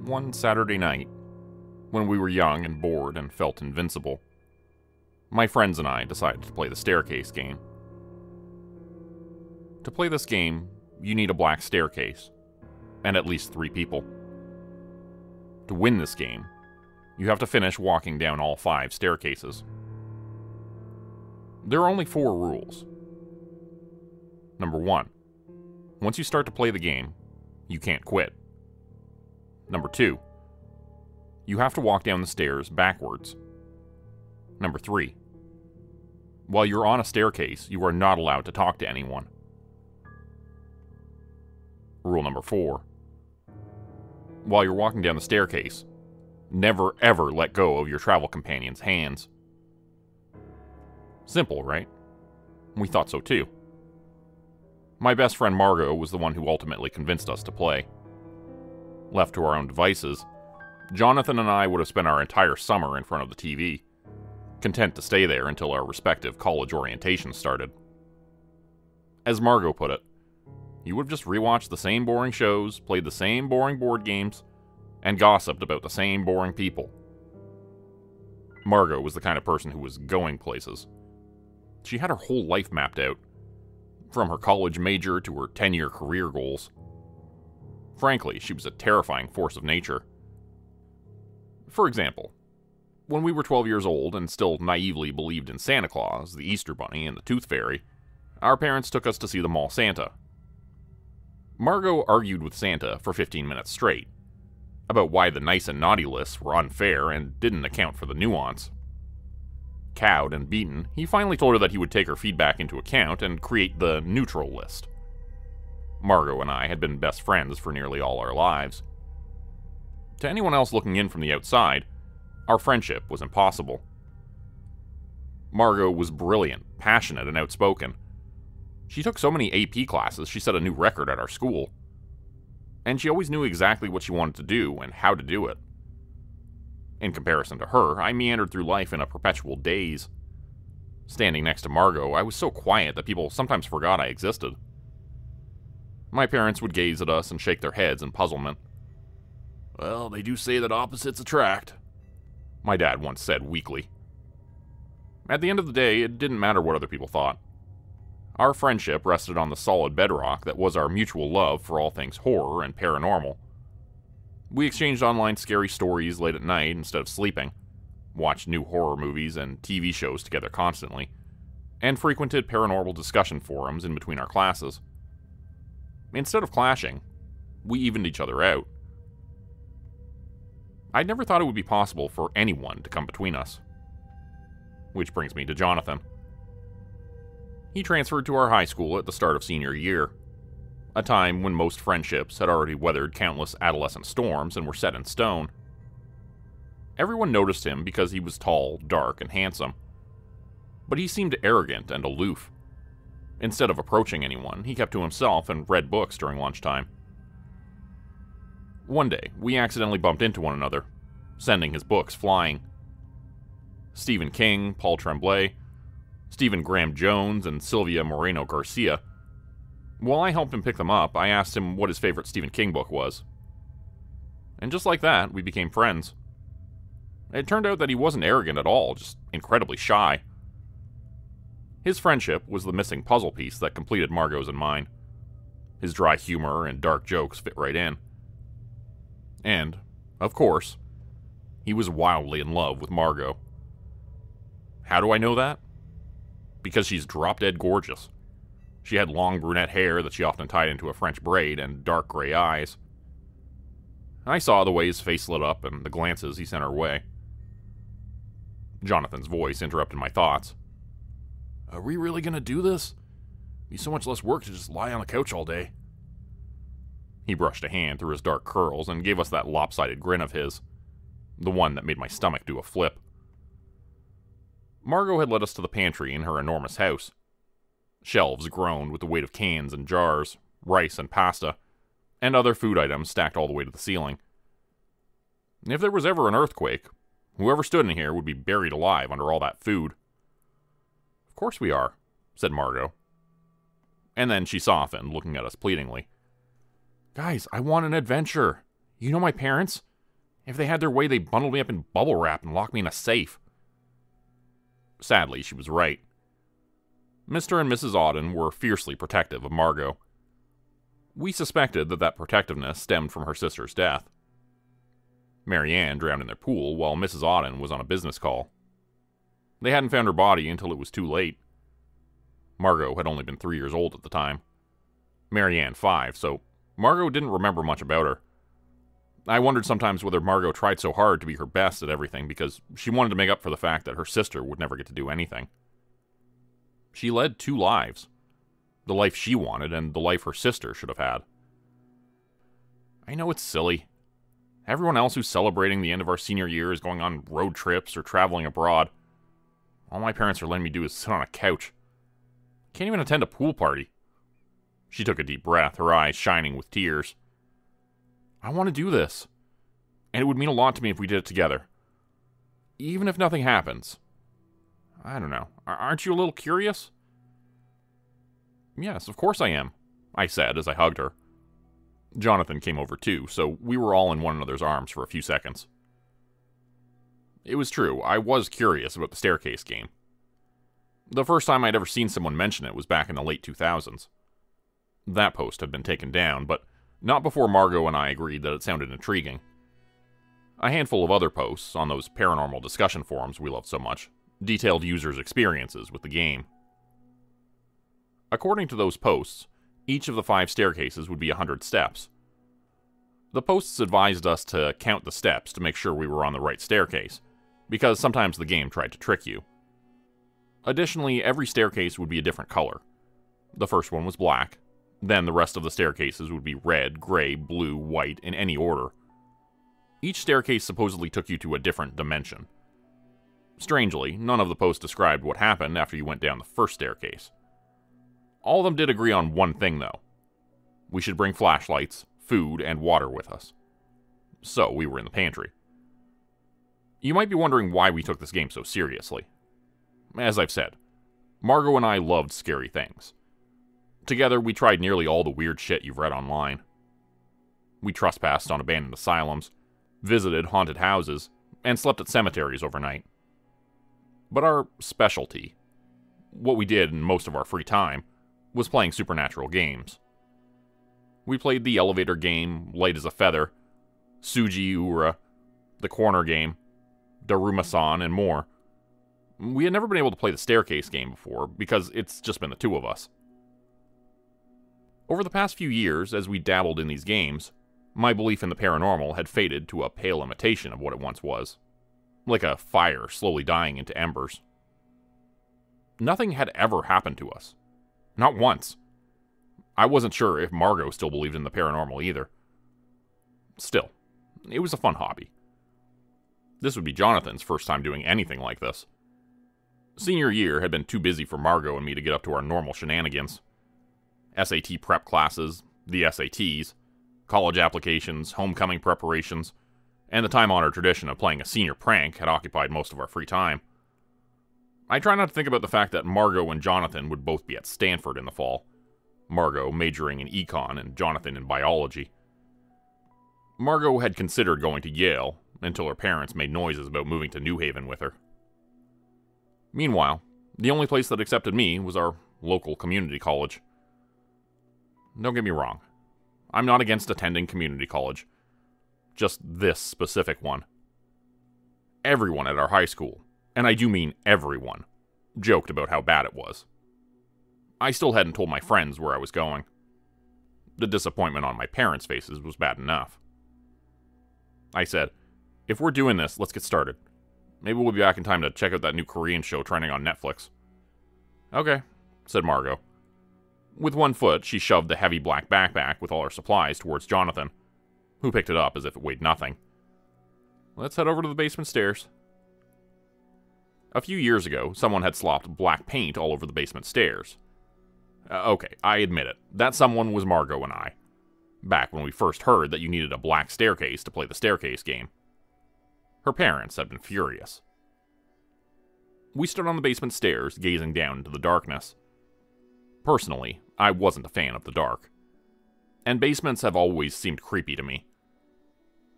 One Saturday night, when we were young and bored and felt invincible, my friends and I decided to play the staircase game. To play this game, you need a black staircase, and at least 3 people. To win this game, you have to finish walking down all 5 staircases. There are only 4 rules. Number 1, once you start to play the game, you can't quit. Number 2, you have to walk down the stairs backwards. Number 3, while you're on a staircase, you are not allowed to talk to anyone. Rule number 4, while you're walking down the staircase, never ever let go of your travel companion's hands. Simple, right? We thought so too. My best friend Margot was the one who ultimately convinced us to play. Left to our own devices, Jonathan and I would have spent our entire summer in front of the TV, content to stay there until our respective college orientations started. As Margot put it, you would have just rewatched the same boring shows, played the same boring board games, and gossiped about the same boring people. Margot was the kind of person who was going places. She had her whole life mapped out, from her college major to her 10-year career goals. Frankly, she was a terrifying force of nature. For example, when we were 12 years old and still naively believed in Santa Claus, the Easter Bunny, and the Tooth Fairy, our parents took us to see the mall Santa. Margot argued with Santa for 15 minutes straight about why the nice and naughty lists were unfair and didn't account for the nuance. Cowed and beaten, he finally told her that he would take her feedback into account and create the neutral list. Margot and I had been best friends for nearly all our lives. To anyone else looking in from the outside, our friendship was impossible. Margot was brilliant, passionate, and outspoken. She took so many AP classes she set a new record at our school. And she always knew exactly what she wanted to do and how to do it. In comparison to her, I meandered through life in a perpetual daze. Standing next to Margot, I was so quiet that people sometimes forgot I existed. My parents would gaze at us and shake their heads in puzzlement. "Well, they do say that opposites attract," my dad once said weakly. At the end of the day, it didn't matter what other people thought. Our friendship rested on the solid bedrock that was our mutual love for all things horror and paranormal. We exchanged online scary stories late at night instead of sleeping, watched new horror movies and TV shows together constantly, and frequented paranormal discussion forums in between our classes. Instead of clashing, we evened each other out. I'd never thought it would be possible for anyone to come between us. Which brings me to Jonathan. He transferred to our high school at the start of senior year, a time when most friendships had already weathered countless adolescent storms and were set in stone. Everyone noticed him because he was tall, dark, and handsome. But he seemed arrogant and aloof. Instead of approaching anyone, he kept to himself and read books during lunchtime. One day, we accidentally bumped into one another, sending his books flying. Stephen King, Paul Tremblay, Stephen Graham Jones, and Sylvia Moreno Garcia. While I helped him pick them up, I asked him what his favorite Stephen King book was. And just like that, we became friends. It turned out that he wasn't arrogant at all, just incredibly shy. His friendship was the missing puzzle piece that completed Margot's and mine. His dry humor and dark jokes fit right in. And, of course, he was wildly in love with Margot. How do I know that? Because she's drop-dead gorgeous. She had long brunette hair that she often tied into a French braid and dark gray eyes. I saw the way his face lit up and the glances he sent her way. Jonathan's voice interrupted my thoughts. "Are we really gonna do this? Be so much less work to just lie on the couch all day." He brushed a hand through his dark curls and gave us that lopsided grin of his, the one that made my stomach do a flip. Margot had led us to the pantry in her enormous house. Shelves groaned with the weight of cans and jars, rice and pasta, and other food items stacked all the way to the ceiling. If there was ever an earthquake, whoever stood in here would be buried alive under all that food. "Of course we are," said Margot. And then she softened, looking at us pleadingly. "Guys, I want an adventure. You know my parents? If they had their way, they'd bundle me up in bubble wrap and lock me in a safe. Sadly, she was right. Mr. and Mrs. Auden were fiercely protective of Margot. We suspected that protectiveness stemmed from her sister's death. Mary Ann drowned in their pool while Mrs. Auden was on a business call. They hadn't found her body until it was too late. Margot had only been 3 years old at the time. Mary Ann 5, so Margot didn't remember much about her. I wondered sometimes whether Margot tried so hard to be her best at everything because she wanted to make up for the fact that her sister would never get to do anything. She led 2 lives. The life she wanted and the life her sister should have had. I know it's silly. Everyone else who's celebrating the end of our senior year is going on road trips or traveling abroad. All my parents are letting me do is sit on a couch. Can't even attend a pool party. She took a deep breath, her eyes shining with tears. I want to do this. And it would mean a lot to me if we did it together. Even if nothing happens. I don't know. Aren't you a little curious? Yes, of course I am, I said as I hugged her. Jonathan came over too, so we were all in one another's arms for a few seconds. It was true, I was curious about the staircase game. The first time I'd ever seen someone mention it was back in the late 2000s. That post had been taken down, but not before Margot and I agreed that it sounded intriguing. A handful of other posts, on those paranormal discussion forums we loved so much, detailed users' experiences with the game. According to those posts, each of the 5 staircases would be 100 steps. The posts advised us to count the steps to make sure we were on the right staircase, because sometimes the game tried to trick you. Additionally, every staircase would be a different color. The first one was black, then the rest of the staircases would be red, gray, blue, white, in any order. Each staircase supposedly took you to a different dimension. Strangely, none of the posts described what happened after you went down the first staircase. All of them did agree on one thing, though. We should bring flashlights, food, and water with us. So we were in the pantry. You might be wondering why we took this game so seriously. As I've said, Margot and I loved scary things. Together, we tried nearly all the weird shit you've read online. We trespassed on abandoned asylums, visited haunted houses, and slept at cemeteries overnight. But our specialty, what we did in most of our free time, was playing supernatural games. We played the elevator game, Light as a Feather, Suji Ura, the corner game, Daruma-san, and more. We had never been able to play the staircase game before, because it's just been the 2 of us. Over the past few years, as we dabbled in these games, my belief in the paranormal had faded to a pale imitation of what it once was. Like a fire slowly dying into embers. Nothing had ever happened to us. Not once. I wasn't sure if Margot still believed in the paranormal either. Still, it was a fun hobby. This would be Jonathan's first time doing anything like this. Senior year had been too busy for Margot and me to get up to our normal shenanigans. SAT prep classes, the SATs, college applications, homecoming preparations, and the time-honored tradition of playing a senior prank had occupied most of our free time. I try not to think about the fact that Margot and Jonathan would both be at Stanford in the fall, Margot majoring in econ and Jonathan in biology. Margot had considered going to Yale until her parents made noises about moving to New Haven with her. Meanwhile, the only place that accepted me was our local community college. Don't get me wrong, I'm not against attending community college. Just this specific one. Everyone at our high school, and I do mean everyone, joked about how bad it was. I still hadn't told my friends where I was going. The disappointment on my parents' faces was bad enough. I said, if we're doing this, let's get started. Maybe we'll be back in time to check out that new Korean show trending on Netflix. Okay, said Margot. With one foot, she shoved the heavy black backpack with all her supplies towards Jonathan, who picked it up as if it weighed nothing. Let's head over to the basement stairs. A few years ago, someone had slopped black paint all over the basement stairs. Okay, I admit it. That someone was Margot and I. Back when we first heard that you needed a black staircase to play the staircase game. Her parents had been furious. We stood on the basement stairs, gazing down into the darkness. Personally, I wasn't a fan of the dark. And basements have always seemed creepy to me.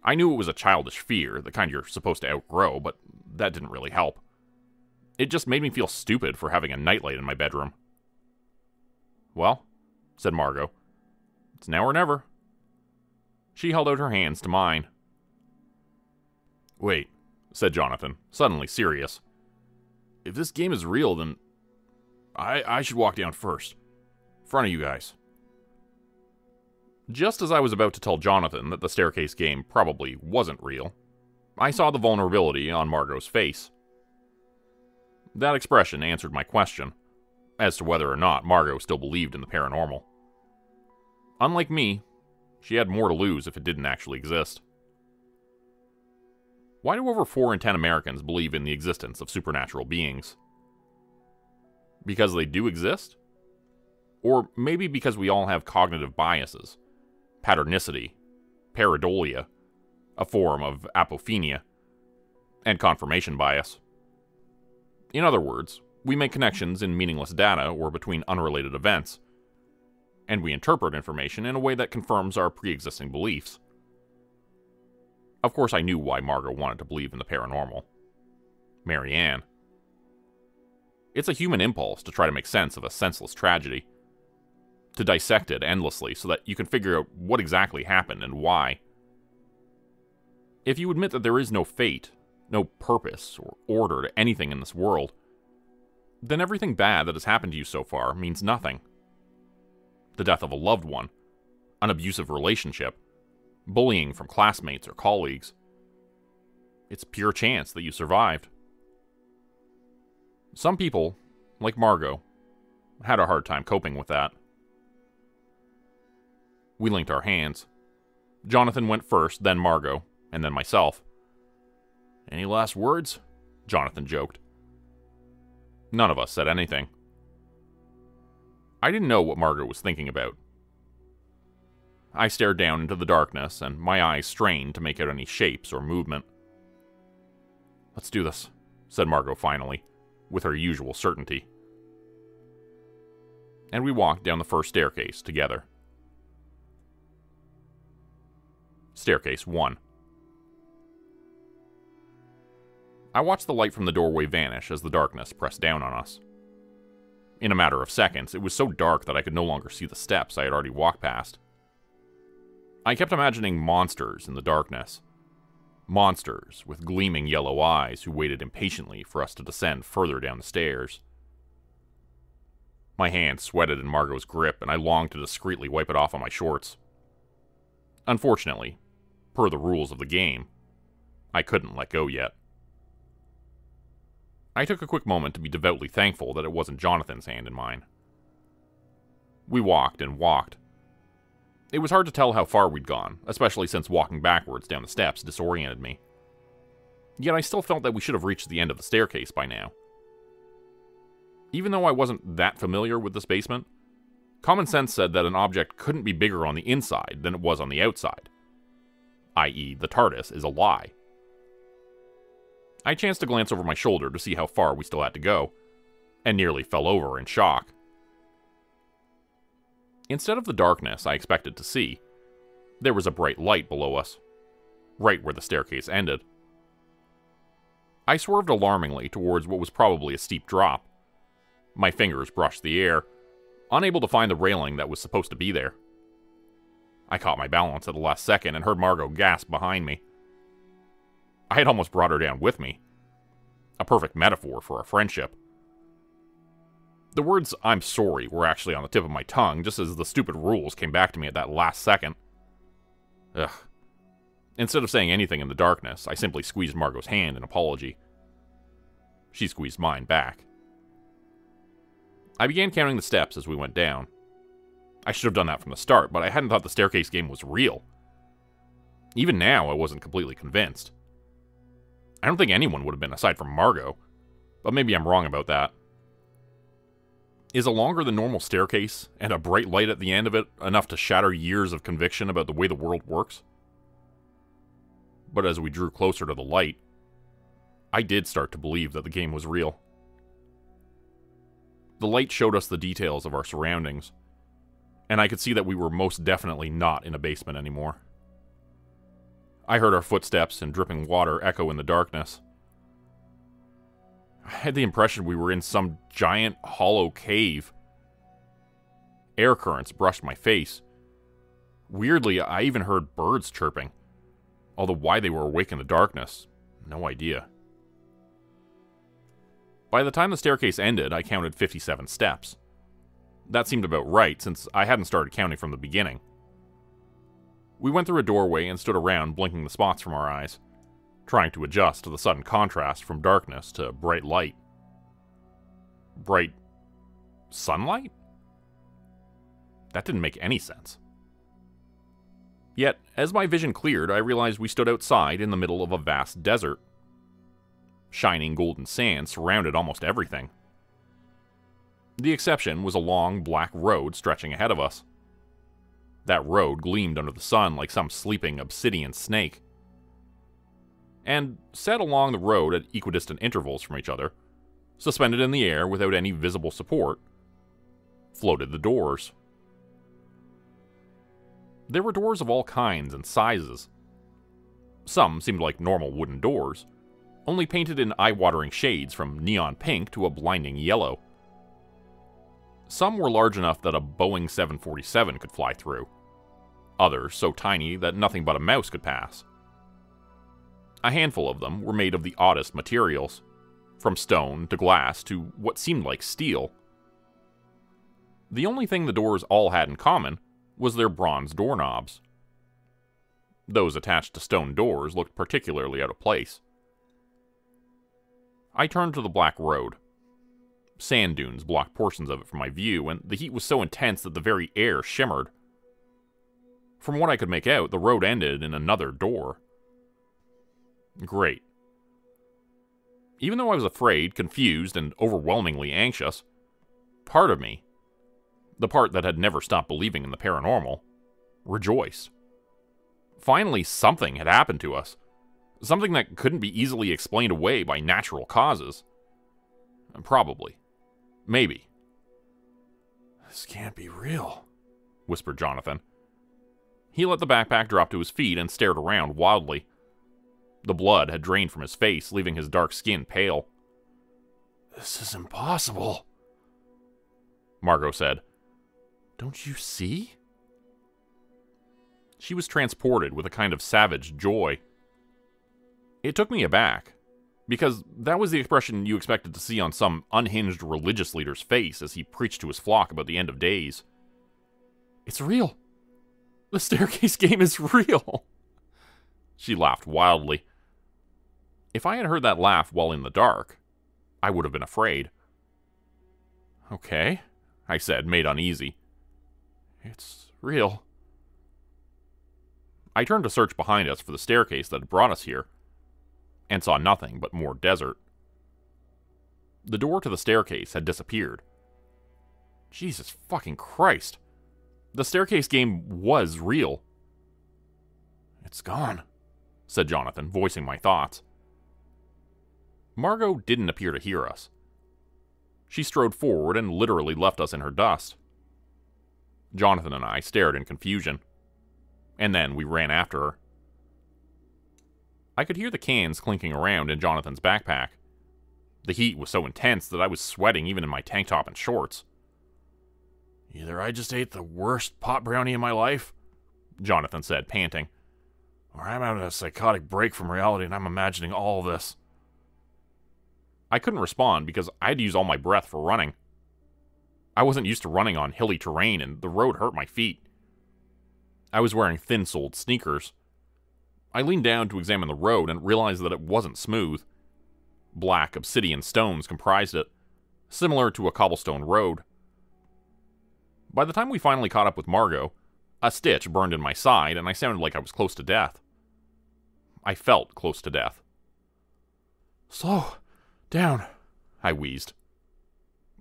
I knew it was a childish fear, the kind you're supposed to outgrow, but that didn't really help. It just made me feel stupid for having a nightlight in my bedroom. "Well," said Margot, "it's now or never." She held out her hands to mine. "Wait," said Jonathan, suddenly serious. "If this game is real, then I should walk down first. In front of you guys." Just as I was about to tell Jonathan that the staircase game probably wasn't real, I saw the vulnerability on Margot's face. That expression answered my question, as to whether or not Margot still believed in the paranormal. Unlike me, she had more to lose if it didn't actually exist. Why do over 4 in 10 Americans believe in the existence of supernatural beings? Because they do exist? Or maybe because we all have cognitive biases, patternicity, pareidolia, a form of apophenia, and confirmation bias. In other words, we make connections in meaningless data or between unrelated events, and we interpret information in a way that confirms our pre-existing beliefs. Of course, I knew why Margot wanted to believe in the paranormal. Marianne. It's a human impulse to try to make sense of a senseless tragedy, to dissect it endlessly so that you can figure out what exactly happened and why. If you admit that there is no fate, no purpose or order to anything in this world, then everything bad that has happened to you so far means nothing. The death of a loved one, an abusive relationship, bullying from classmates or colleagues. It's pure chance that you survived. Some people, like Margot, had a hard time coping with that. We linked our hands. Jonathan went first, then Margot, and then myself. "Any last words?" Jonathan joked. None of us said anything. I didn't know what Margot was thinking about. I stared down into the darkness, and my eyes strained to make out any shapes or movement. "Let's do this," said Margot finally, with her usual certainty. And we walked down the first staircase together. Staircase 1. I watched the light from the doorway vanish as the darkness pressed down on us. In a matter of seconds, it was so dark that I could no longer see the steps I had already walked past. I kept imagining monsters in the darkness. Monsters with gleaming yellow eyes who waited impatiently for us to descend further down the stairs. My hand sweated in Margot's grip, and I longed to discreetly wipe it off on my shorts. Unfortunately, per the rules of the game, I couldn't let go yet. I took a quick moment to be devoutly thankful that it wasn't Jonathan's hand in mine. We walked and walked. It was hard to tell how far we'd gone, especially since walking backwards down the steps disoriented me. Yet I still felt that we should have reached the end of the staircase by now. Even though I wasn't that familiar with this basement, common sense said that an object couldn't be bigger on the inside than it was on the outside, i.e., the TARDIS is a lie. I chanced to glance over my shoulder to see how far we still had to go, and nearly fell over in shock. Instead of the darkness I expected to see, there was a bright light below us, right where the staircase ended. I swerved alarmingly towards what was probably a steep drop. My fingers brushed the air, unable to find the railing that was supposed to be there. I caught my balance at the last second and heard Margot gasp behind me. I had almost brought her down with me. A perfect metaphor for our friendship. The words "I'm sorry" were actually on the tip of my tongue just as the stupid rules came back to me at that last second. Ugh. Instead of saying anything in the darkness, I simply squeezed Margot's hand in apology. She squeezed mine back. I began counting the steps as we went down. I should have done that from the start, but I hadn't thought the staircase game was real. Even now, I wasn't completely convinced. I don't think anyone would have been aside from Margot, but maybe I'm wrong about that. Is a longer than normal staircase and a bright light at the end of it enough to shatter years of conviction about the way the world works? But as we drew closer to the light, I did start to believe that the game was real. The light showed us the details of our surroundings, and I could see that we were most definitely not in a basement anymore. I heard our footsteps and dripping water echo in the darkness. I had the impression we were in some giant, hollow cave. Air currents brushed my face. Weirdly, I even heard birds chirping. Although why they were awake in the darkness, no idea. By the time the staircase ended, I counted 57 steps. That seemed about right, since I hadn't started counting from the beginning. We went through a doorway and stood around, blinking the spots from our eyes, trying to adjust to the sudden contrast from darkness to bright light. Bright sunlight? That didn't make any sense. Yet, as my vision cleared, I realized we stood outside in the middle of a vast desert. Shining golden sand surrounded almost everything. The exception was a long, black road stretching ahead of us. That road gleamed under the sun like some sleeping obsidian snake. And set along the road at equidistant intervals from each other, suspended in the air without any visible support, floated the doors. There were doors of all kinds and sizes. Some seemed like normal wooden doors, only painted in eye-watering shades from neon pink to a blinding yellow. Some were large enough that a Boeing 747 could fly through. Others so tiny that nothing but a mouse could pass. A handful of them were made of the oddest materials, from stone to glass to what seemed like steel. The only thing the doors all had in common was their bronze doorknobs. Those attached to stone doors looked particularly out of place. I turned to the black road. Sand dunes blocked portions of it from my view, and the heat was so intense that the very air shimmered. From what I could make out, the road ended in another door. Great. Even though I was afraid, confused, and overwhelmingly anxious, part of me, the part that had never stopped believing in the paranormal, rejoiced. Finally, something had happened to us. Something that couldn't be easily explained away by natural causes. Probably. Maybe. "This can't be real," whispered Jonathan. He let the backpack drop to his feet and stared around wildly. The blood had drained from his face, leaving his dark skin pale. "This is impossible," Margot said. "Don't you see?" She was transported with a kind of savage joy. It took me aback, because that was the expression you expected to see on some unhinged religious leader's face as he preached to his flock about the end of days. "It's real. The staircase game is real." She laughed wildly. If I had heard that laugh while in the dark, I would have been afraid. "Okay," I said, made uneasy. "It's real." I turned to search behind us for the staircase that had brought us here, and saw nothing but more desert. The door to the staircase had disappeared. Jesus fucking Christ. The staircase game was real. "It's gone," said Jonathan, voicing my thoughts. Margot didn't appear to hear us. She strode forward and literally left us in her dust. Jonathan and I stared in confusion, and then we ran after her. I could hear the cans clinking around in Jonathan's backpack. The heat was so intense that I was sweating even in my tank top and shorts. "Either I just ate the worst pot brownie in my life," Jonathan said, panting, "or I'm having a psychotic break from reality and I'm imagining all this." I couldn't respond because I had to use all my breath for running. I wasn't used to running on hilly terrain and the road hurt my feet. I was wearing thin-soled sneakers. I leaned down to examine the road and realized that it wasn't smooth. Black obsidian stones comprised it, similar to a cobblestone road. By the time we finally caught up with Margot, a stitch burned in my side and I sounded like I was close to death. I felt close to death. "Slow down," I wheezed.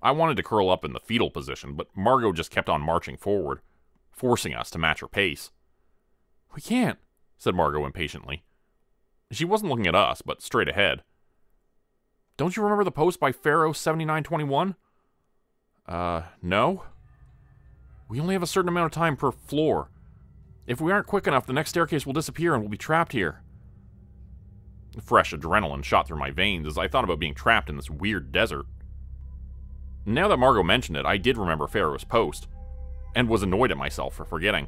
I wanted to curl up in the fetal position, but Margot just kept on marching forward, forcing us to match her pace. "We can't," said Margot impatiently. She wasn't looking at us, but straight ahead. "Don't you remember the post by Pharaoh 7921? No? We only have a certain amount of time per floor. If we aren't quick enough, the next staircase will disappear and we'll be trapped here. Fresh adrenaline shot through my veins as I thought about being trapped in this weird desert. Now that Margot mentioned it, I did remember Pharaoh's post, and was annoyed at myself for forgetting.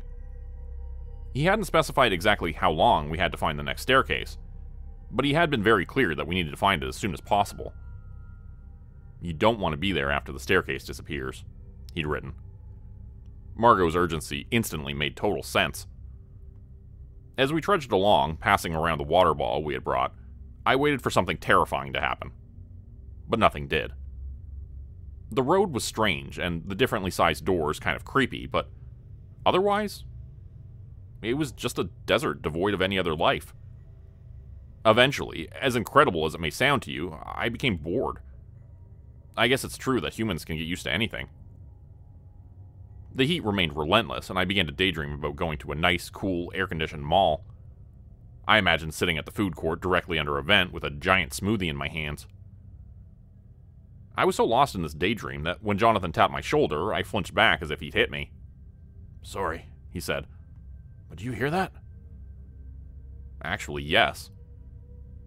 He hadn't specified exactly how long we had to find the next staircase, but he had been very clear that we needed to find it as soon as possible. You don't want to be there after the staircase disappears, he'd written. Margot's urgency instantly made total sense. As we trudged along, passing around the water ball we had brought, I waited for something terrifying to happen. But nothing did. The road was strange, and the differently sized doors kind of creepy, but otherwise, it was just a desert devoid of any other life. Eventually, as incredible as it may sound to you, I became bored. I guess it's true that humans can get used to anything. The heat remained relentless, and I began to daydream about going to a nice, cool, air-conditioned mall. I imagined sitting at the food court directly under a vent with a giant smoothie in my hands. I was so lost in this daydream that when Jonathan tapped my shoulder, I flinched back as if he'd hit me. "Sorry," he said. "But do you hear that?" Actually, yes.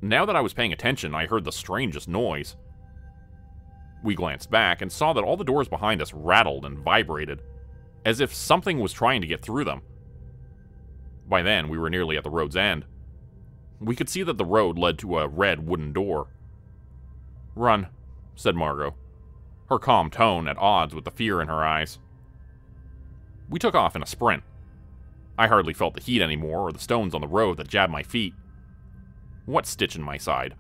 Now that I was paying attention, I heard the strangest noise. We glanced back and saw that all the doors behind us rattled and vibrated, as if something was trying to get through them. By then, we were nearly at the road's end. We could see that the road led to a red wooden door. "Run," said Margot, her calm tone at odds with the fear in her eyes. We took off in a sprint. I hardly felt the heat anymore or the stones on the road that jabbed my feet. What stitch in my side?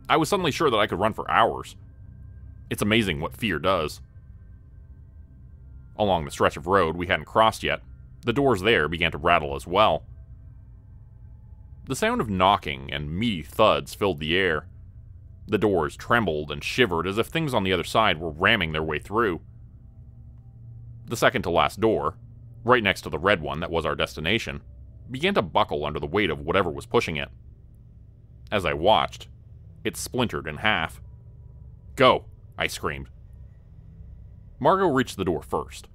I was suddenly sure that I could run for hours. It's amazing what fear does. Along the stretch of road we hadn't crossed yet, the doors there began to rattle as well. The sound of knocking and meaty thuds filled the air. The doors trembled and shivered as if things on the other side were ramming their way through. The second-to-last door, right next to the red one that was our destination, began to buckle under the weight of whatever was pushing it. As I watched, it splintered in half. "Go!" I screamed. Margot reached the door first.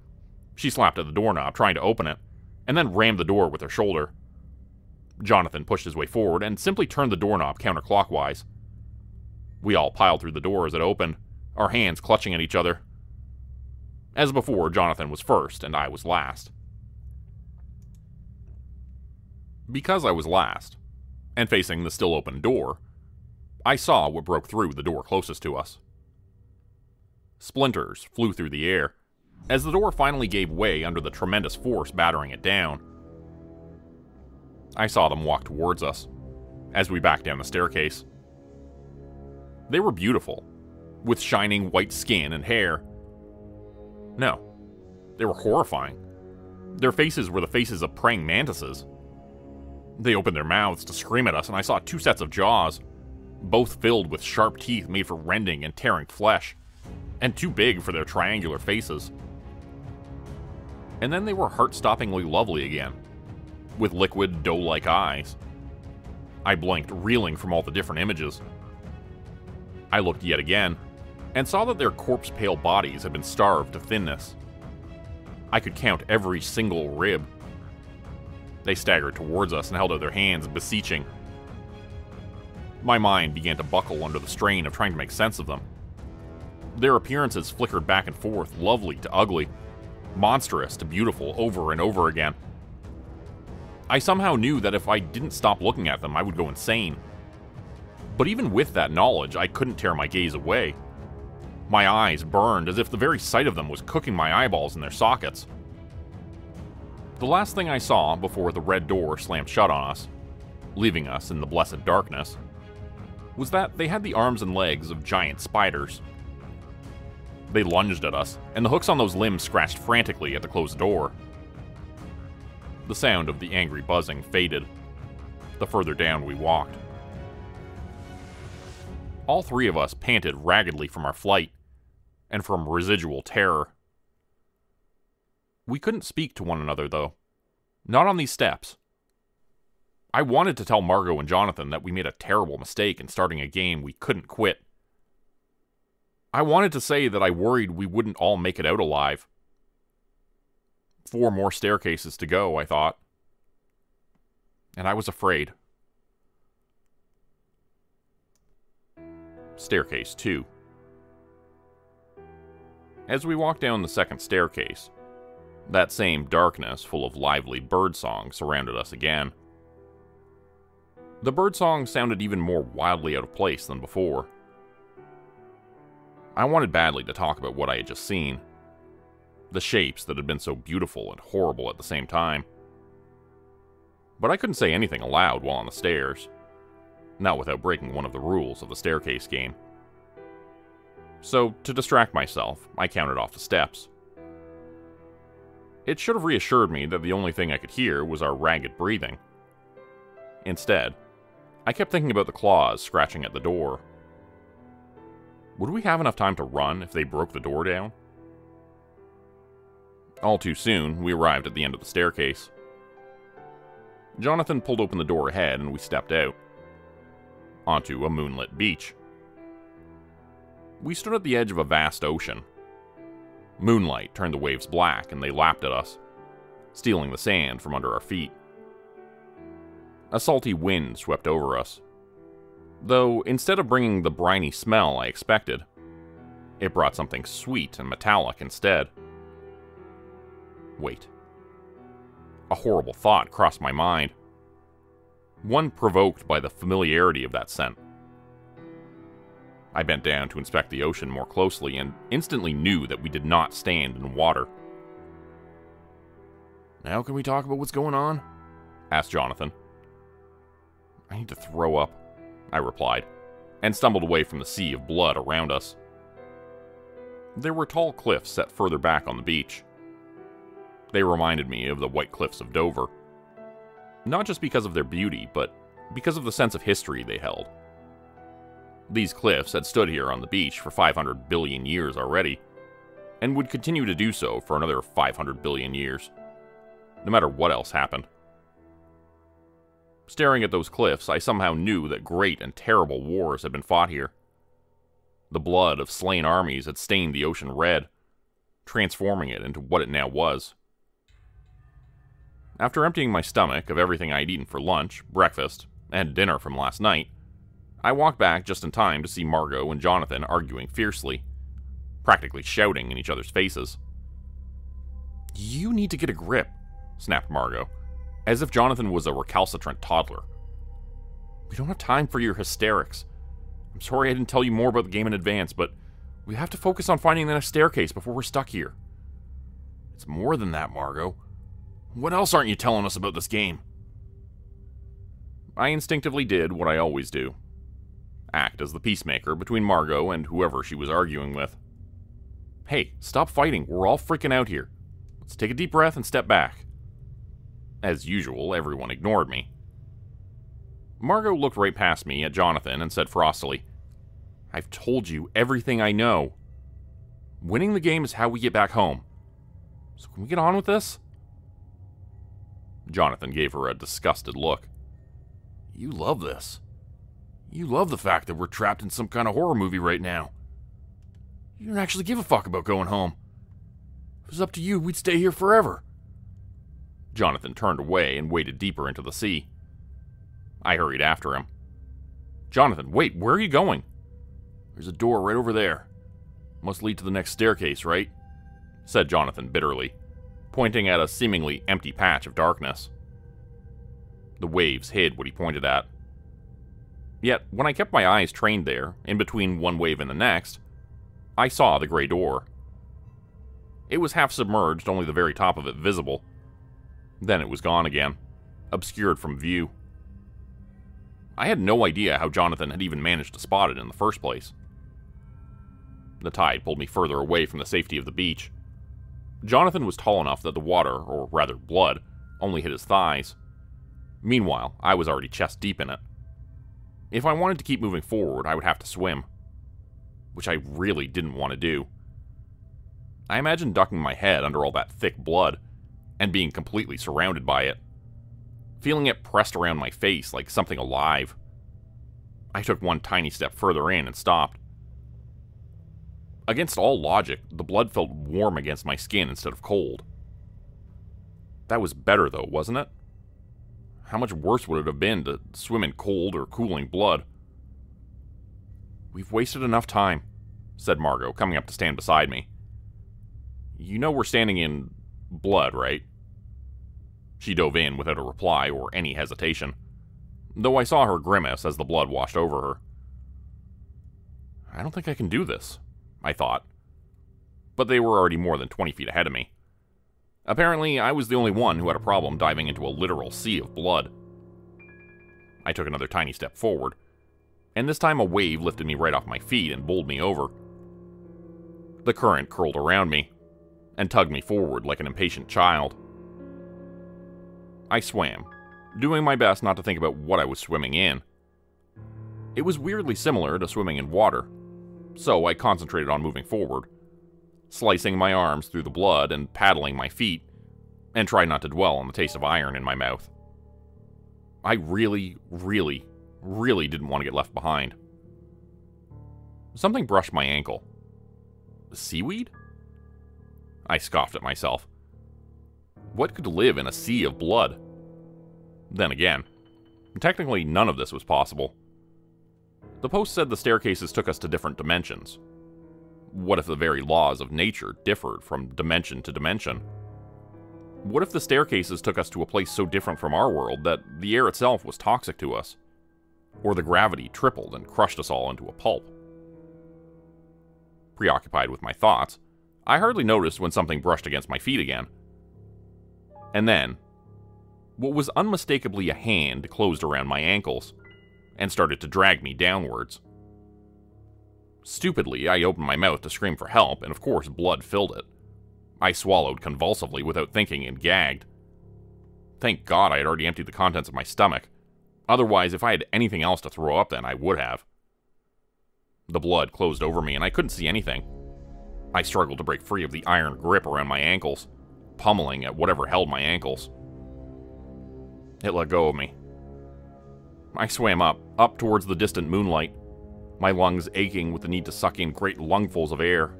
She slapped at the doorknob, trying to open it, and then rammed the door with her shoulder. Jonathan pushed his way forward and simply turned the doorknob counterclockwise. We all piled through the door as it opened, our hands clutching at each other. As before, Jonathan was first, and I was last. Because I was last, and facing the still open door, I saw what broke through the door closest to us. Splinters flew through the air, as the door finally gave way under the tremendous force battering it down. I saw them walk towards us, as we backed down the staircase. They were beautiful, with shining white skin and hair. No, they were horrifying. Their faces were the faces of praying mantises. They opened their mouths to scream at us, and I saw 2 sets of jaws, both filled with sharp teeth made for rending and tearing flesh, and too big for their triangular faces. And then they were heart-stoppingly lovely again, with liquid, dough-like eyes. I blinked, reeling from all the different images. I looked yet again, and saw that their corpse-pale bodies had been starved to thinness. I could count every single rib. They staggered towards us and held out their hands, beseeching. My mind began to buckle under the strain of trying to make sense of them. Their appearances flickered back and forth, lovely to ugly, monstrous to beautiful, over and over again. I somehow knew that if I didn't stop looking at them, I would go insane. But even with that knowledge, I couldn't tear my gaze away. My eyes burned as if the very sight of them was cooking my eyeballs in their sockets. The last thing I saw before the red door slammed shut on us, leaving us in the blessed darkness, was that they had the arms and legs of giant spiders. They lunged at us, and the hooks on those limbs scratched frantically at the closed door. The sound of the angry buzzing faded, the further down we walked. All 3 of us panted raggedly from our flight, and from residual terror. We couldn't speak to one another, though. Not on these steps. I wanted to tell Margot and Jonathan that we made a terrible mistake in starting a game we couldn't quit. I wanted to say that I worried we wouldn't all make it out alive. 4 more staircases to go, I thought. and I was afraid. Staircase 2. As we walked down the second staircase, that same darkness full of lively birdsong surrounded us again. The birdsong sounded even more wildly out of place than before. I wanted badly to talk about what I had just seen. The shapes that had been so beautiful and horrible at the same time. But I couldn't say anything aloud while on the stairs. Not without breaking one of the rules of the staircase game. So, to distract myself, I counted off the steps. It should have reassured me that the only thing I could hear was our ragged breathing. Instead, I kept thinking about the claws scratching at the door. Would we have enough time to run if they broke the door down? All too soon, we arrived at the end of the staircase. Jonathan pulled open the door ahead and we stepped out. Onto a moonlit beach. We stood at the edge of a vast ocean. Moonlight turned the waves black and they lapped at us, stealing the sand from under our feet. A salty wind swept over us, though instead of bringing the briny smell I expected, it brought something sweet and metallic instead. Wait. A horrible thought crossed my mind. One provoked by the familiarity of that scent. I bent down to inspect the ocean more closely and instantly knew that we did not stand in water. "Now can we talk about what's going on?" asked Jonathan. "I need to throw up," I replied, and stumbled away from the sea of blood around us. There were tall cliffs set further back on the beach. They reminded me of the White Cliffs of Dover. Not just because of their beauty, but because of the sense of history they held. These cliffs had stood here on the beach for 500 billion years already, and would continue to do so for another 500 billion years, no matter what else happened. Staring at those cliffs, I somehow knew that great and terrible wars had been fought here. The blood of slain armies had stained the ocean red, transforming it into what it now was. After emptying my stomach of everything I had eaten for lunch, breakfast, and dinner from last night, I walked back just in time to see Margot and Jonathan arguing fiercely, practically shouting in each other's faces. "You need to get a grip," snapped Margot, as if Jonathan was a recalcitrant toddler. "We don't have time for your hysterics. I'm sorry I didn't tell you more about the game in advance, but we have to focus on finding the next staircase before we're stuck here." "It's more than that, Margot. What else aren't you telling us about this game?" I instinctively did what I always do. Act as the peacemaker between Margot and whoever she was arguing with. "Hey, stop fighting. We're all freaking out here. Let's take a deep breath and step back." As usual, everyone ignored me. Margot looked right past me at Jonathan and said frostily, "I've told you everything I know. Winning the game is how we get back home. So can we get on with this?" Jonathan gave her a disgusted look. "You love this. You love the fact that we're trapped in some kind of horror movie right now. You don't actually give a fuck about going home. If it was up to you, we'd stay here forever." Jonathan turned away and waded deeper into the sea. I hurried after him. "Jonathan, wait, where are you going?" "There's a door right over there. Must lead to the next staircase, right?" said Jonathan bitterly, pointing at a seemingly empty patch of darkness. The waves hid what he pointed at. Yet, when I kept my eyes trained there, in between one wave and the next, I saw the gray door. It was half submerged, only the very top of it visible. Then it was gone again, obscured from view. I had no idea how Jonathan had even managed to spot it in the first place. The tide pulled me further away from the safety of the beach. Jonathan was tall enough that the water, or rather blood, only hit his thighs. Meanwhile, I was already chest deep in it. If I wanted to keep moving forward, I would have to swim, which I really didn't want to do. I imagined ducking my head under all that thick blood and being completely surrounded by it, feeling it pressed around my face like something alive. I took one tiny step further in and stopped. Against all logic, the blood felt warm against my skin instead of cold. That was better though, wasn't it? How much worse would it have been to swim in cold or cooling blood? "We've wasted enough time," said Margot, coming up to stand beside me. "You know we're standing in blood, right?" She dove in without a reply or any hesitation, though I saw her grimace as the blood washed over her. I don't think I can do this, I thought. But they were already more than 20 feet ahead of me. Apparently, I was the only one who had a problem diving into a literal sea of blood. I took another tiny step forward, and this time a wave lifted me right off my feet and bowled me over. The current curled around me and tugged me forward like an impatient child. I swam, doing my best not to think about what I was swimming in. It was weirdly similar to swimming in water, so I concentrated on moving forward, slicing my arms through the blood and paddling my feet, and tried not to dwell on the taste of iron in my mouth. I really, really, really didn't want to get left behind. Something brushed my ankle. Seaweed? I scoffed at myself. What could live in a sea of blood? Then again, technically none of this was possible. The post said the staircases took us to different dimensions. What if the very laws of nature differed from dimension to dimension? What if the staircases took us to a place so different from our world that the air itself was toxic to us? Or the gravity tripled and crushed us all into a pulp? Preoccupied with my thoughts, I hardly noticed when something brushed against my feet again. And then, what was unmistakably a hand closed around my ankles and started to drag me downwards. Stupidly, I opened my mouth to scream for help, and of course blood filled it. I swallowed convulsively without thinking and gagged. Thank God I had already emptied the contents of my stomach. Otherwise, if I had anything else to throw up then, I would have. The blood closed over me, and I couldn't see anything. I struggled to break free of the iron grip around my ankles, pummeling at whatever held my ankles. It let go of me. I swam up towards the distant moonlight, my lungs aching with the need to suck in great lungfuls of air.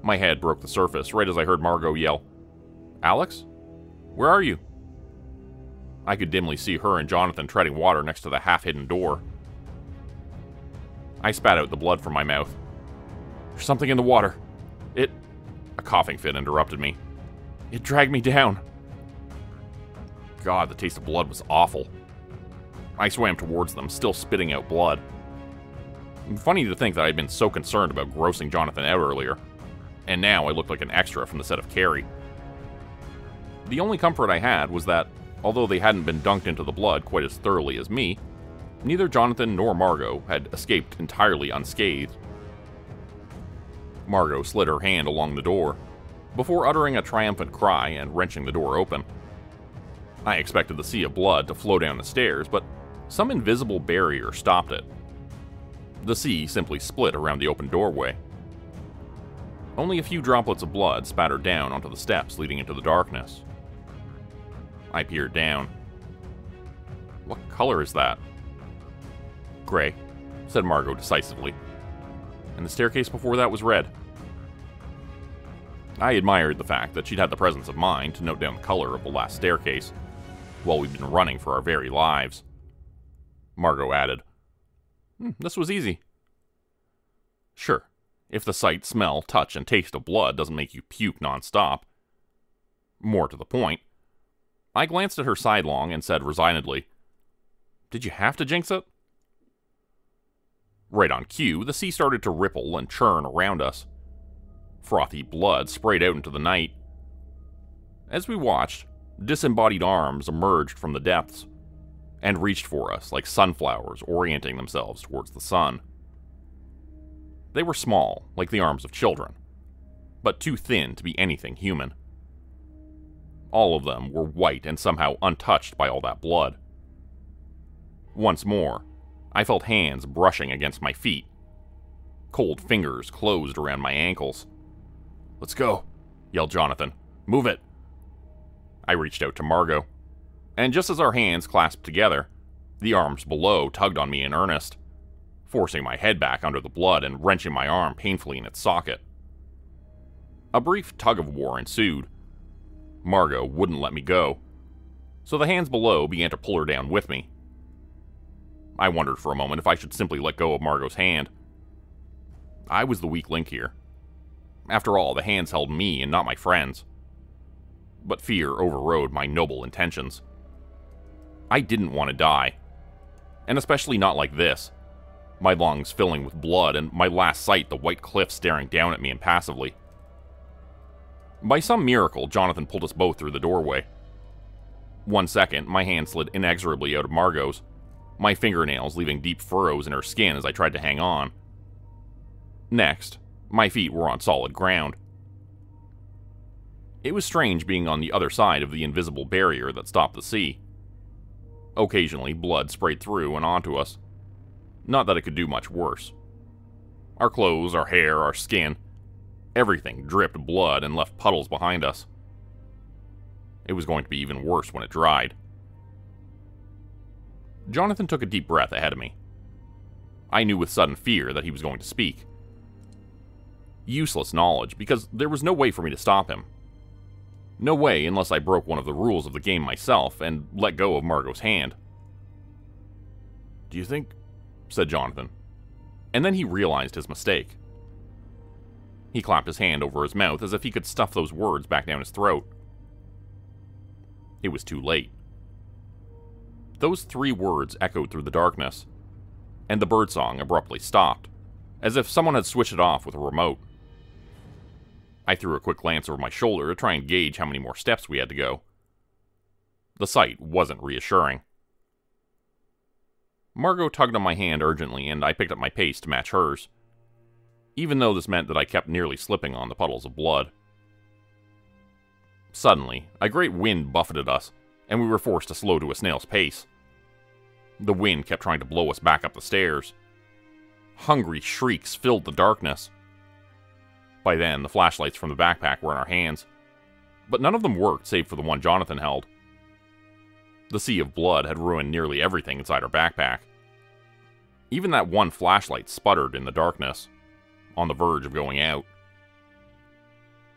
My head broke the surface right as I heard Margot yell, "Alex? Where are you?" I could dimly see her and Jonathan treading water next to the half-hidden door. I spat out the blood from my mouth. "There's something in the water. A coughing fit interrupted me. "It dragged me down." God, the taste of blood was awful. I swam towards them, still spitting out blood. Funny to think that I'd been so concerned about grossing Jonathan out earlier, and now I looked like an extra from the set of Carrie. The only comfort I had was that, although they hadn't been dunked into the blood quite as thoroughly as me, neither Jonathan nor Margot had escaped entirely unscathed. Margot slid her hand along the door, before uttering a triumphant cry and wrenching the door open. I expected the sea of blood to flow down the stairs, but some invisible barrier stopped it. The sea simply split around the open doorway. Only a few droplets of blood spattered down onto the steps leading into the darkness. I peered down. "What color is that?" "Gray," said Margot decisively. "And the staircase before that was red." I admired the fact that she'd had the presence of mind to note down the color of the last staircase, while we'd been running for our very lives. Margot added, "This was easy." Sure, if the sight, smell, touch, and taste of blood doesn't make you puke nonstop. More to the point, I glanced at her sidelong and said resignedly, "Did you have to jinx it?" Right on cue, the sea started to ripple and churn around us. Frothy blood sprayed out into the night. As we watched, disembodied arms emerged from the depths and reached for us like sunflowers orienting themselves towards the sun. They were small, like the arms of children, but too thin to be anything human. All of them were white and somehow untouched by all that blood. Once more, I felt hands brushing against my feet. Cold fingers closed around my ankles. "Let's go," yelled Jonathan. "Move it." I reached out to Margot, and just as our hands clasped together, the arms below tugged on me in earnest, forcing my head back under the blood and wrenching my arm painfully in its socket. A brief tug-of-war ensued. Margot wouldn't let me go. so the hands below began to pull her down with me. I wondered for a moment if I should simply let go of Margot's hand. I was the weak link here. After all, the hands held me and not my friends. But fear overrode my noble intentions. I didn't want to die. And especially not like this. My lungs filling with blood, and my last sight the white cliff staring down at me impassively. By some miracle, Jonathan pulled us both through the doorway. 1 second, my hand slid inexorably out of Margot's, my fingernails leaving deep furrows in her skin as I tried to hang on. Next, my feet were on solid ground. It was strange being on the other side of the invisible barrier that stopped the sea. Occasionally, blood sprayed through and onto us. Not that it could do much worse. Our clothes, our hair, our skin, everything dripped blood and left puddles behind us. It was going to be even worse when it dried. Jonathan took a deep breath ahead of me. I knew with sudden fear that he was going to speak. Useless knowledge, because there was no way for me to stop him. No way unless I broke one of the rules of the game myself and let go of Margot's hand. "Do you think," said Jonathan, and then he realized his mistake. He clapped his hand over his mouth as if he could stuff those words back down his throat. It was too late. Those 3 words echoed through the darkness, and the birdsong abruptly stopped, as if someone had switched it off with a remote. I threw a quick glance over my shoulder to try and gauge how many more steps we had to go. The sight wasn't reassuring. Margot tugged on my hand urgently, and I picked up my pace to match hers, even though this meant that I kept nearly slipping on the puddles of blood. Suddenly, a great wind buffeted us, and we were forced to slow to a snail's pace. The wind kept trying to blow us back up the stairs. Hungry shrieks filled the darkness. By then, the flashlights from the backpack were in our hands, but none of them worked save for the one Jonathan held. The sea of blood had ruined nearly everything inside our backpack. Even that one flashlight sputtered in the darkness, on the verge of going out.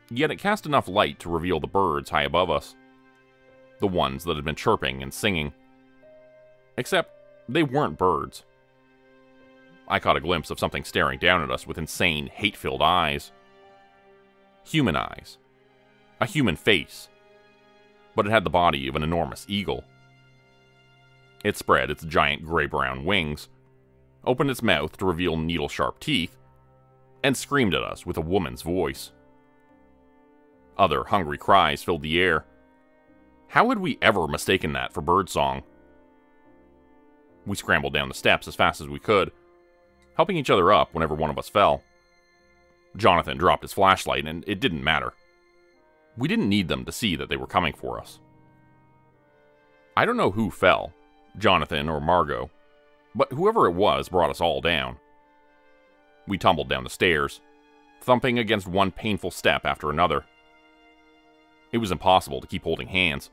Yet it cast enough light to reveal the birds high above us. The ones that had been chirping and singing. Except, they weren't birds. I caught a glimpse of something staring down at us with insane, hate-filled eyes. Human eyes. A human face. But it had the body of an enormous eagle. It spread its giant gray-brown wings, opened its mouth to reveal needle-sharp teeth, and screamed at us with a woman's voice. Other hungry cries filled the air. How had we ever mistaken that for birdsong? We scrambled down the steps as fast as we could, helping each other up whenever one of us fell. Jonathan dropped his flashlight, and it didn't matter. We didn't need them to see that they were coming for us. I don't know who fell, Jonathan or Margot, but whoever it was brought us all down. We tumbled down the stairs, thumping against one painful step after another. It was impossible to keep holding hands.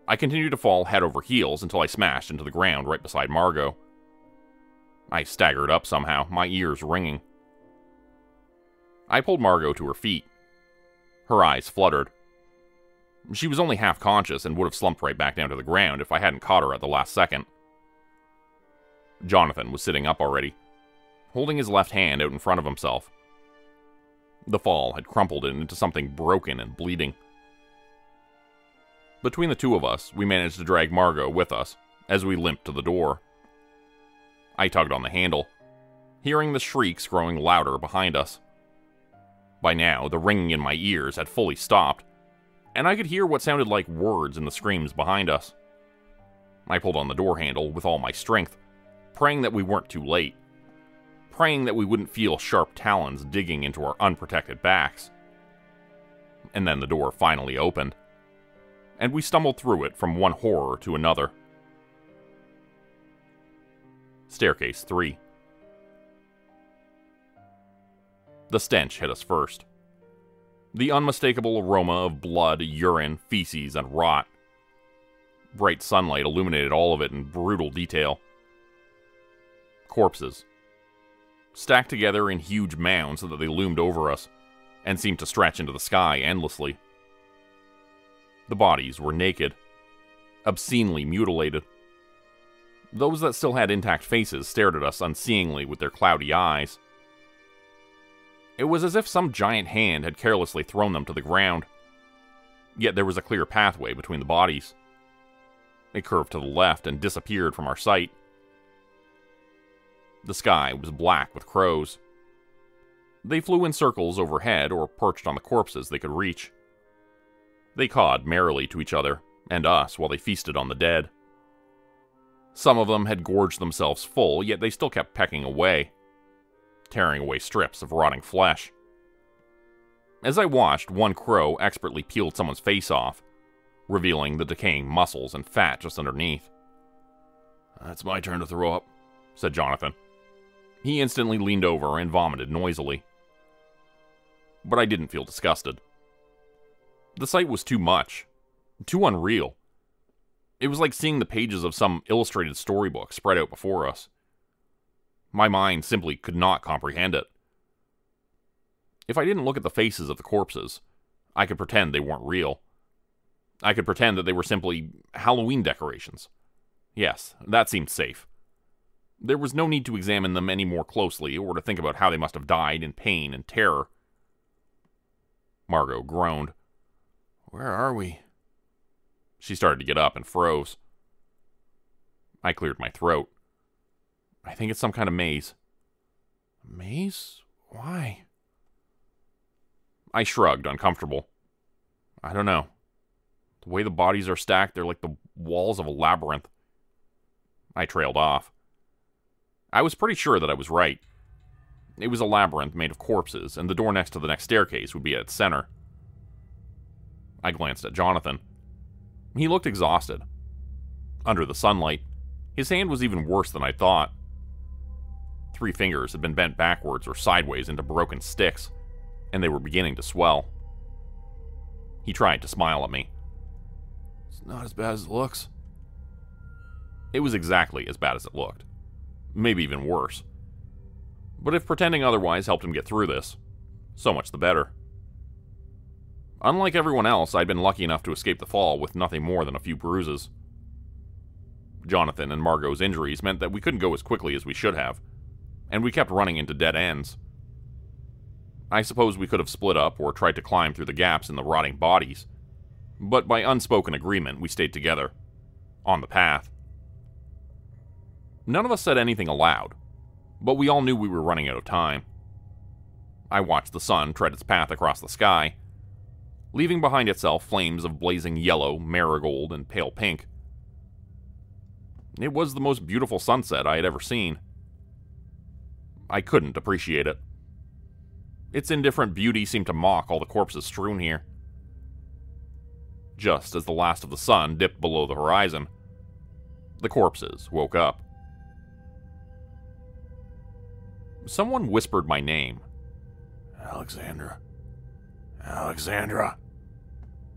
I continued to fall head over heels until I smashed into the ground right beside Margot. I staggered up somehow, my ears ringing. I pulled Margot to her feet. Her eyes fluttered. She was only half conscious and would have slumped right back down to the ground if I hadn't caught her at the last second. Jonathan was sitting up already, holding his left hand out in front of himself. The fall had crumpled it into something broken and bleeding. Between the two of us, we managed to drag Margot with us as we limped to the door. I tugged on the handle, hearing the shrieks growing louder behind us. By now, the ringing in my ears had fully stopped, and I could hear what sounded like words in the screams behind us. I pulled on the door handle with all my strength, praying that we weren't too late, praying that we wouldn't feel sharp talons digging into our unprotected backs. And then the door finally opened, and we stumbled through it from one horror to another. Staircase 3. The stench hit us first. The unmistakable aroma of blood, urine, feces, and rot. Bright sunlight illuminated all of it in brutal detail. Corpses, stacked together in huge mounds so that they loomed over us, and seemed to stretch into the sky endlessly. The bodies were naked. obscenely mutilated. Those that still had intact faces stared at us unseeingly with their cloudy eyes. It was as if some giant hand had carelessly thrown them to the ground. Yet there was a clear pathway between the bodies. It curved to the left and disappeared from our sight. The sky was black with crows. They flew in circles overhead or perched on the corpses they could reach. They cawed merrily to each other and us while they feasted on the dead. Some of them had gorged themselves full, yet they still kept pecking away, tearing away strips of rotting flesh. As I watched, one crow expertly peeled someone's face off, revealing the decaying muscles and fat just underneath. "That's my turn to throw up," said Jonathan. He instantly leaned over and vomited noisily. But I didn't feel disgusted. The sight was too much, too unreal. It was like seeing the pages of some illustrated storybook spread out before us. My mind simply could not comprehend it. If I didn't look at the faces of the corpses, I could pretend they weren't real. I could pretend that they were simply Halloween decorations. Yes, that seemed safe. There was no need to examine them any more closely or to think about how they must have died in pain and terror. Margot groaned. "Where are we?" She started to get up and froze. I cleared my throat. "I think it's some kind of maze." "Maze? Why?" I shrugged, uncomfortable. "I don't know. The way the bodies are stacked, they're like the walls of a labyrinth." I trailed off. I was pretty sure that I was right. It was a labyrinth made of corpses, and the door next to the next staircase would be at its center. I glanced at Jonathan. He looked exhausted. Under the sunlight, his hand was even worse than I thought. 3 fingers had been bent backwards or sideways into broken sticks, and they were beginning to swell. He tried to smile at me. "It's not as bad as it looks." It was exactly as bad as it looked. Maybe even worse. But if pretending otherwise helped him get through this, so much the better. Unlike everyone else, I'd been lucky enough to escape the fall with nothing more than a few bruises. Jonathan and Margot's injuries meant that we couldn't go as quickly as we should have, and we kept running into dead ends. I suppose we could have split up or tried to climb through the gaps in the rotting bodies, but by unspoken agreement we stayed together, on the path. None of us said anything aloud, but we all knew we were running out of time. I watched the sun tread its path across the sky, leaving behind itself flames of blazing yellow, marigold, and pale pink. It was the most beautiful sunset I had ever seen. I couldn't appreciate it. Its indifferent beauty seemed to mock all the corpses strewn here. Just as the last of the sun dipped below the horizon, the corpses woke up. Someone whispered my name. "Alexandra. Alexandra,"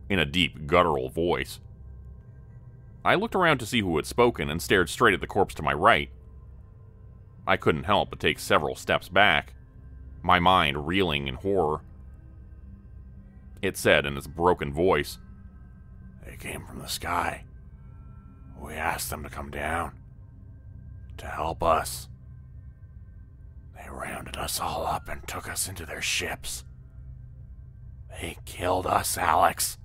in a deep, guttural voice. I looked around to see who had spoken and stared straight at the corpse to my right. I couldn't help but take several steps back, my mind reeling in horror. It said in its broken voice, "They came from the sky. We asked them to come down, to help us. They rounded us all up and took us into their ships. They killed us, Alex."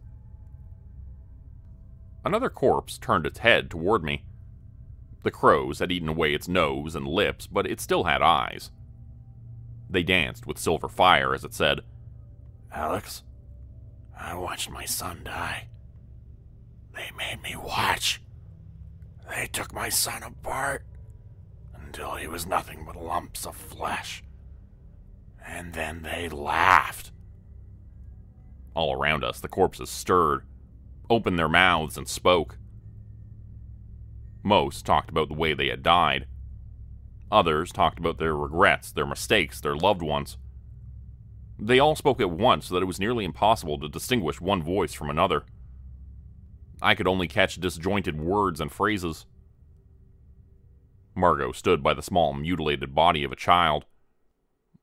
Another corpse turned its head toward me. The crows had eaten away its nose and lips, but it still had eyes. They danced with silver fire as it said, "Alex, I watched my son die. They made me watch. They took my son apart until he was nothing but lumps of flesh. And then they laughed." All around us, the corpses stirred, opened their mouths, and spoke. Most talked about the way they had died. Others talked about their regrets, their mistakes, their loved ones. They all spoke at once so that it was nearly impossible to distinguish one voice from another. I could only catch disjointed words and phrases. Margot stood by the small, mutilated body of a child,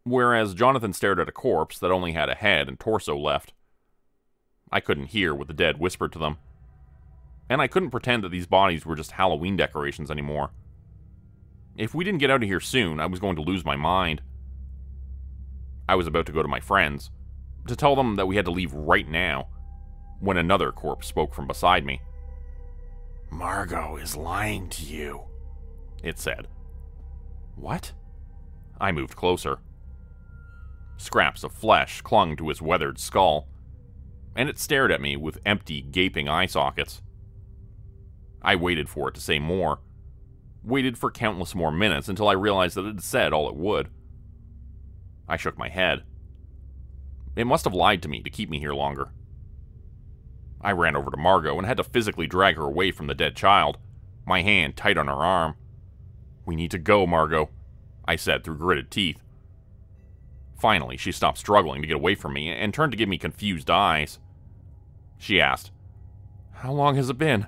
whereas Jonathan stared at a corpse that only had a head and torso left. I couldn't hear what the dead whispered to them. and I couldn't pretend that these bodies were just Halloween decorations anymore. If we didn't get out of here soon, I was going to lose my mind. I was about to go to my friends, to tell them that we had to leave right now, when another corpse spoke from beside me. "Margot is lying to you," it said. What? I moved closer. Scraps of flesh clung to his weathered skull, and it stared at me with empty, gaping eye sockets. I waited for it to say more, waited for countless more minutes until I realized that it had said all it would. I shook my head. It must have lied to me to keep me here longer. I ran over to Margot and had to physically drag her away from the dead child, my hand tight on her arm. "We need to go, Margot," I said through gritted teeth. Finally, she stopped struggling to get away from me and turned to give me confused eyes. She asked, "How long has it been?"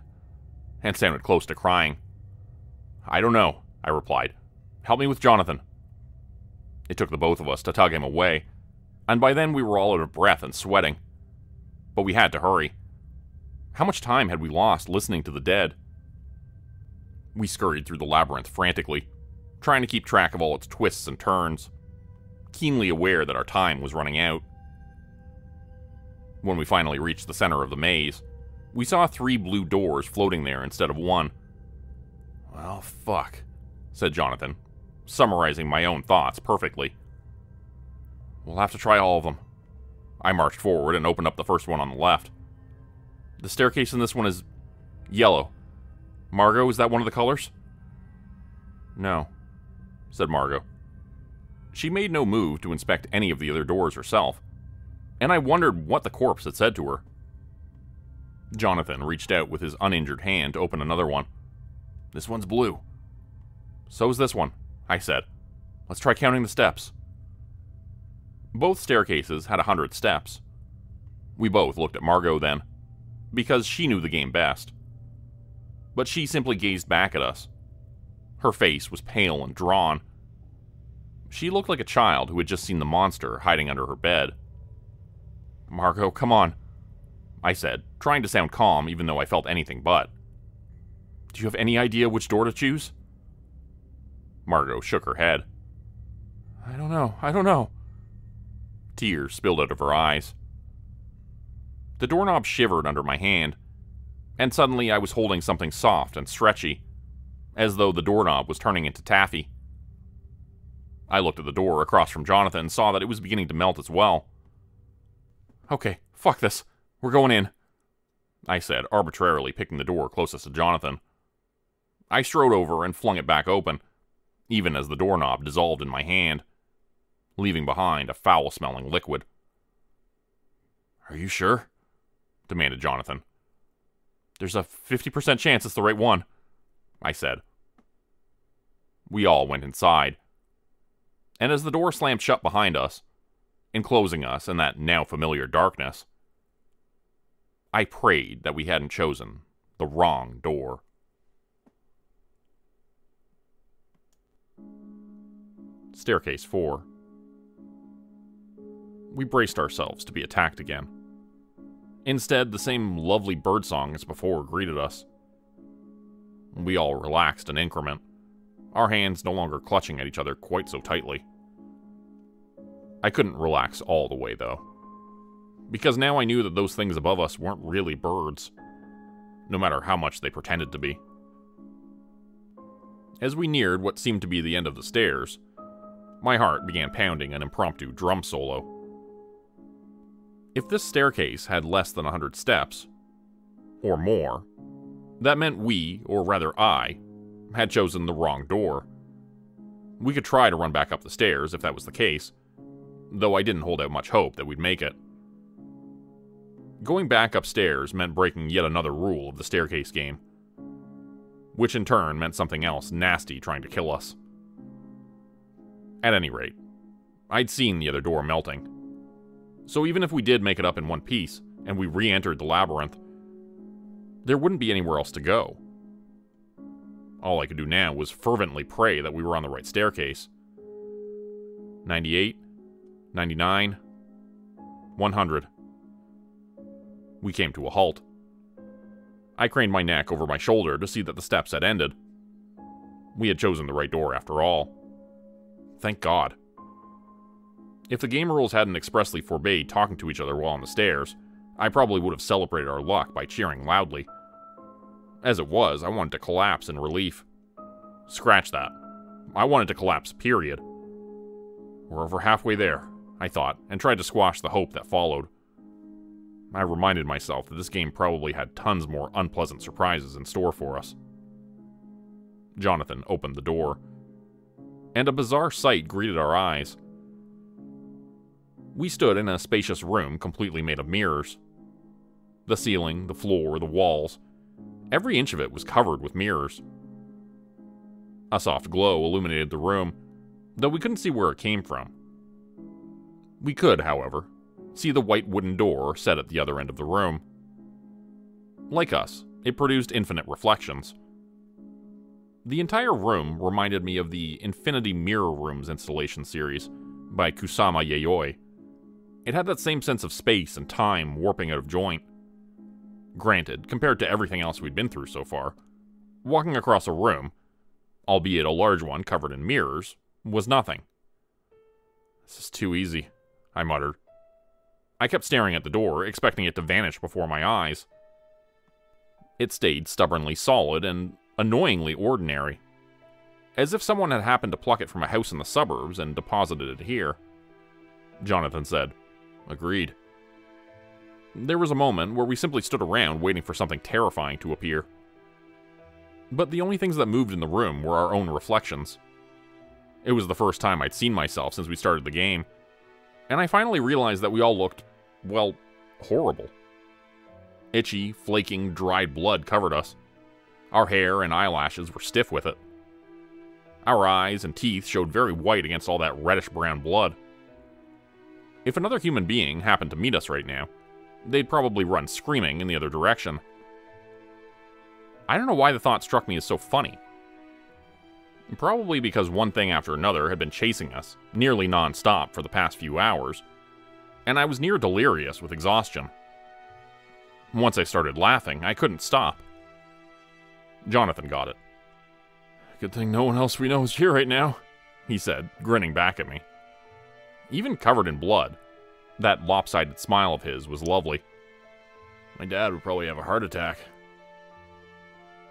and sounded close to crying. "I don't know," I replied. "Help me with Jonathan." It took the both of us to tug him away, and by then we were all out of breath and sweating. But we had to hurry. How much time had we lost listening to the dead? We scurried through the labyrinth frantically, trying to keep track of all its twists and turns, keenly aware that our time was running out. When we finally reached the center of the maze, we saw 3 blue doors floating there instead of 1. "Well, fuck," said Jonathan, summarizing my own thoughts perfectly. "We'll have to try all of them." I marched forward and opened up the first one on the left. "The staircase in this one is yellow. Margot, is that one of the colors?" "No," said Margot. She made no move to inspect any of the other doors herself, and I wondered what the corpse had said to her. Jonathan reached out with his uninjured hand to open another one. "This one's blue." "So's this one," I said. "Let's try counting the steps." Both staircases had 100 steps. We both looked at Margot then, because she knew the game best. But she simply gazed back at us. Her face was pale and drawn. She looked like a child who had just seen the monster hiding under her bed. "Margot, come on," I said, trying to sound calm even though I felt anything but. "Do you have any idea which door to choose?" Margot shook her head. I don't know. Tears spilled out of her eyes. The doorknob shivered under my hand, and suddenly I was holding something soft and stretchy, as though the doorknob was turning into taffy. I looked at the door across from Jonathan and saw that it was beginning to melt as well. "Okay, fuck this. We're going in," I said, arbitrarily picking the door closest to Jonathan. I strode over and flung it back open, even as the doorknob dissolved in my hand, leaving behind a foul-smelling liquid. "Are you sure?" demanded Jonathan. "There's a 50% chance it's the right one," I said. We all went inside, and as the door slammed shut behind us, enclosing us in that now familiar darkness, I prayed that we hadn't chosen the wrong door. Staircase 4. We braced ourselves to be attacked again. Instead, the same lovely birdsong as before greeted us. We all relaxed an increment, our hands no longer clutching at each other quite so tightly. I couldn't relax all the way, though, because now I knew that those things above us weren't really birds, no matter how much they pretended to be. As we neared what seemed to be the end of the stairs, my heart began pounding an impromptu drum solo. If this staircase had less than 100 steps, or more, that meant we, or rather I, had chosen the wrong door. We could try to run back up the stairs if that was the case, though I didn't hold out much hope that we'd make it. Going back upstairs meant breaking yet another rule of the staircase game, which in turn meant something else nasty trying to kill us. At any rate, I'd seen the other door melting, so even if we did make it up in one piece and we re-entered the labyrinth, there wouldn't be anywhere else to go. All I could do now was fervently pray that we were on the right staircase. 98, 99, 100. We came to a halt. I craned my neck over my shoulder to see that the steps had ended. We had chosen the right door after all. Thank God. If the game rules hadn't expressly forbade talking to each other while on the stairs, I probably would have celebrated our luck by cheering loudly. As it was, I wanted to collapse in relief. Scratch that. I wanted to collapse, period. We're over halfway there, I thought, and tried to squash the hope that followed. I reminded myself that this game probably had tons more unpleasant surprises in store for us. Jonathan opened the door, and a bizarre sight greeted our eyes. We stood in a spacious room completely made of mirrors. The ceiling, the floor, the walls, every inch of it was covered with mirrors. A soft glow illuminated the room, though we couldn't see where it came from. We could, however, see the white wooden door set at the other end of the room. Like us, it produced infinite reflections. The entire room reminded me of the Infinity Mirror Rooms installation series by Kusama Yayoi. It had that same sense of space and time warping out of joint. Granted, compared to everything else we'd been through so far, walking across a room, albeit a large one covered in mirrors, was nothing. This is too easy, I muttered. I kept staring at the door, expecting it to vanish before my eyes. It stayed stubbornly solid and annoyingly ordinary, as if someone had happened to pluck it from a house in the suburbs and deposited it here. Jonathan said, "Agreed." There was a moment where we simply stood around waiting for something terrifying to appear. But the only things that moved in the room were our own reflections. It was the first time I'd seen myself since we started the game, and I finally realized that we all looked, well, horrible. Itchy, flaking, dried blood covered us. Our hair and eyelashes were stiff with it. Our eyes and teeth showed very white against all that reddish-brown blood. If another human being happened to meet us right now, they'd probably run screaming in the other direction. I don't know why the thought struck me as so funny. Probably because one thing after another had been chasing us, nearly non-stop for the past few hours, and I was near delirious with exhaustion. Once I started laughing, I couldn't stop. Jonathan got it. "Good thing no one else we know is here right now," he said, grinning back at me. Even covered in blood, that lopsided smile of his was lovely. "My dad would probably have a heart attack."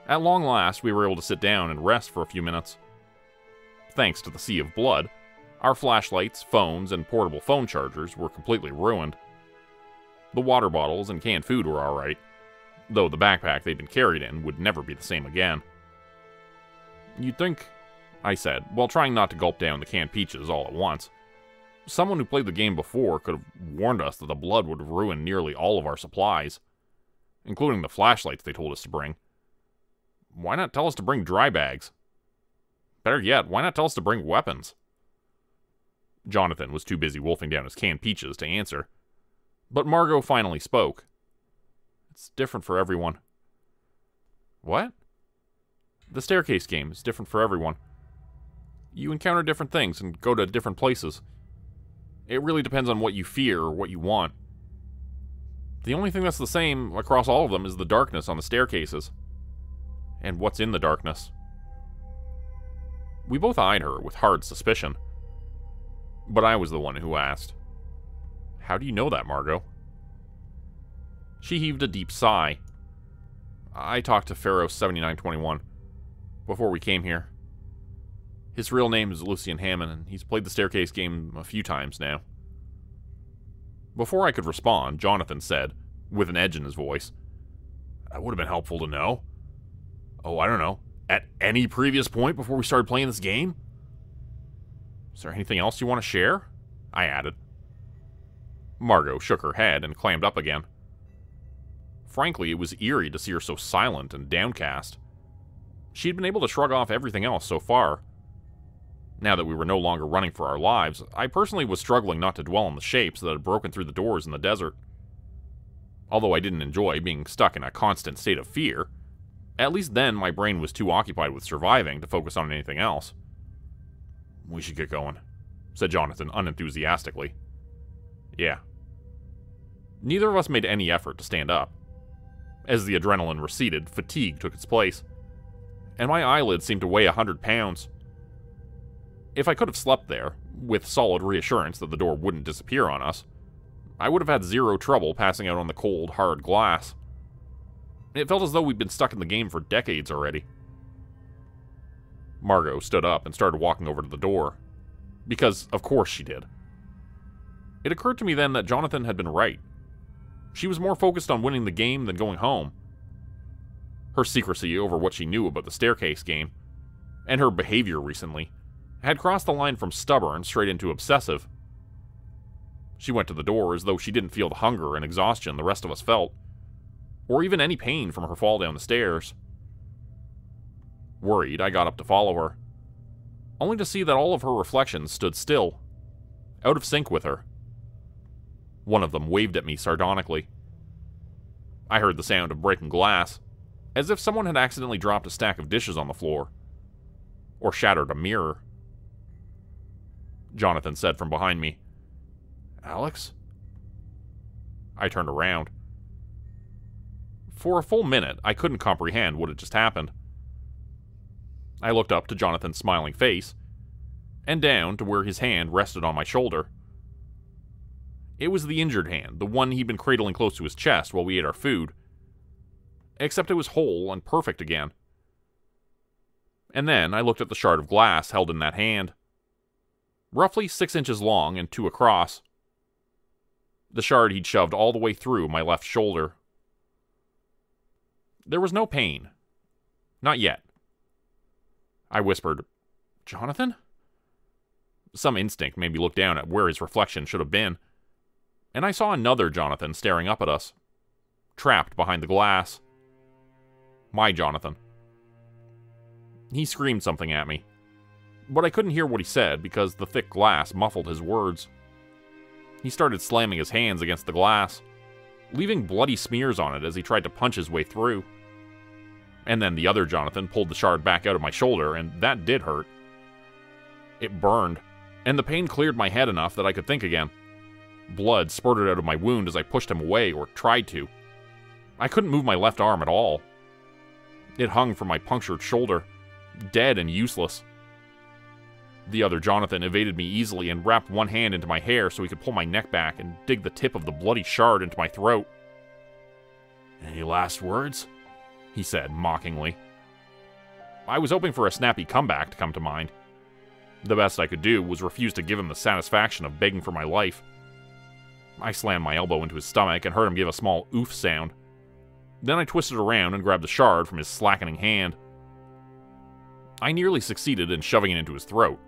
At long last, we were able to sit down and rest for a few minutes. Thanks to the sea of blood, our flashlights, phones, and portable phone chargers were completely ruined. The water bottles and canned food were alright, though the backpack they'd been carried in would never be the same again. "You'd think," I said, while trying not to gulp down the canned peaches all at once, "someone who played the game before could have warned us that the blood would ruin nearly all of our supplies, including the flashlights they told us to bring. Why not tell us to bring dry bags? Better yet, why not tell us to bring weapons?" Jonathan was too busy wolfing down his canned peaches to answer, but Margot finally spoke. "It's different for everyone." "What?" "The staircase game is different for everyone. You encounter different things and go to different places. It really depends on what you fear or what you want. The only thing that's the same across all of them is the darkness on the staircases. And what's in the darkness." We both eyed her with hard suspicion, but I was the one who asked, "How do you know that, Margot?" She heaved a deep sigh. "I talked to Pharaoh 7921 before we came here. His real name is Lucien Hammond, and he's played the staircase game a few times now." Before I could respond, Jonathan said, with an edge in his voice, "That would have been helpful to know. Oh, I don't know, at any previous point before we started playing this game?" "Is there anything else you want to share?" I added. Margot shook her head and clammed up again. Frankly, it was eerie to see her so silent and downcast. She'd been able to shrug off everything else so far. Now that we were no longer running for our lives, I personally was struggling not to dwell on the shapes that had broken through the doors in the desert. Although I didn't enjoy being stuck in a constant state of fear, at least then my brain was too occupied with surviving to focus on anything else. "We should get going," said Jonathan unenthusiastically. "Yeah." Neither of us made any effort to stand up. As the adrenaline receded, fatigue took its place, and my eyelids seemed to weigh 100 pounds. If I could have slept there, with solid reassurance that the door wouldn't disappear on us, I would have had zero trouble passing out on the cold, hard glass. It felt as though we'd been stuck in the game for decades already. Margot stood up and started walking over to the door, because of course she did. It occurred to me then that Jonathan had been right. She was more focused on winning the game than going home. Her secrecy over what she knew about the staircase game, and her behavior recently, had crossed the line from stubborn straight into obsessive. She went to the door as though she didn't feel the hunger and exhaustion the rest of us felt, or even any pain from her fall down the stairs. Worried, I got up to follow her, only to see that all of her reflections stood still, out of sync with her. One of them waved at me sardonically. I heard the sound of breaking glass, as if someone had accidentally dropped a stack of dishes on the floor, or shattered a mirror. Jonathan said from behind me, "Alex?" I turned around. For a full minute, I couldn't comprehend what had just happened. I looked up to Jonathan's smiling face, and down to where his hand rested on my shoulder. It was the injured hand, the one he'd been cradling close to his chest while we ate our food, except it was whole and perfect again. And then I looked at the shard of glass held in that hand, roughly 6 inches long and 2 across. The shard he'd shoved all the way through my left shoulder. There was no pain. Not yet. I whispered, "Jonathan?" Some instinct made me look down at where his reflection should have been, and I saw another Jonathan staring up at us, trapped behind the glass. My Jonathan. He screamed something at me, but I couldn't hear what he said because the thick glass muffled his words. He started slamming his hands against the glass, leaving bloody smears on it as he tried to punch his way through. And then the other Jonathan pulled the shard back out of my shoulder, and that did hurt. It burned, and the pain cleared my head enough that I could think again. Blood spurted out of my wound as I pushed him away, or tried to. I couldn't move my left arm at all. It hung from my punctured shoulder, dead and useless. The other Jonathan evaded me easily and wrapped one hand into my hair so he could pull my neck back and dig the tip of the bloody shard into my throat. "Any last words?" he said mockingly. I was hoping for a snappy comeback to come to mind. The best I could do was refuse to give him the satisfaction of begging for my life. I slammed my elbow into his stomach and heard him give a small oof sound. Then I twisted around and grabbed the shard from his slackening hand. I nearly succeeded in shoving it into his throat.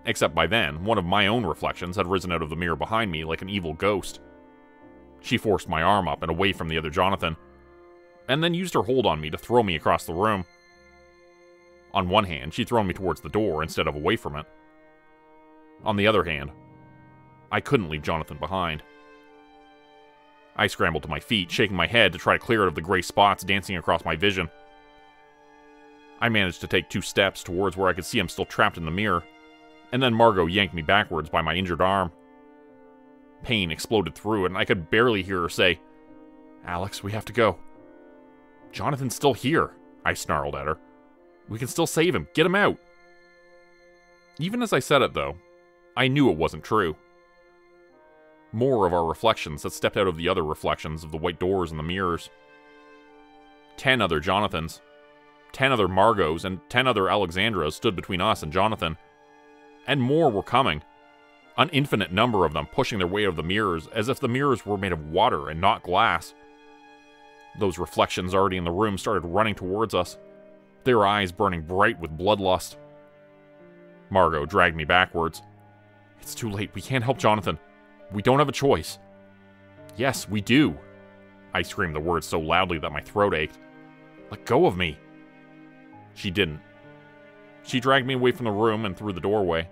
Except by then, one of my own reflections had risen out of the mirror behind me like an evil ghost. She forced my arm up and away from the other Jonathan, and then used her hold on me to throw me across the room. On one hand, she'd thrown me towards the door instead of away from it. On the other hand, I couldn't leave Jonathan behind. I scrambled to my feet, shaking my head to try to clear it of the gray spots dancing across my vision. I managed to take 2 steps towards where I could see him still trapped in the mirror, and then Margot yanked me backwards by my injured arm. Pain exploded through it, and I could barely hear her say, "Alex, we have to go." "Jonathan's still here," I snarled at her. "We can still save him. Get him out." Even as I said it, though, I knew it wasn't true. More of our reflections had stepped out of the other reflections of the white doors and the mirrors. 10 other Jonathans, 10 other Margos, and 10 other Alexandras stood between us and Jonathan. And more were coming. An infinite number of them pushing their way out of the mirrors as if the mirrors were made of water and not glass. Those reflections already in the room started running towards us, their eyes burning bright with bloodlust. Margot dragged me backwards. "It's too late. We can't help Jonathan. We don't have a choice." "Yes, we do." I screamed the words so loudly that my throat ached. "Let go of me." She didn't. She dragged me away from the room and through the doorway,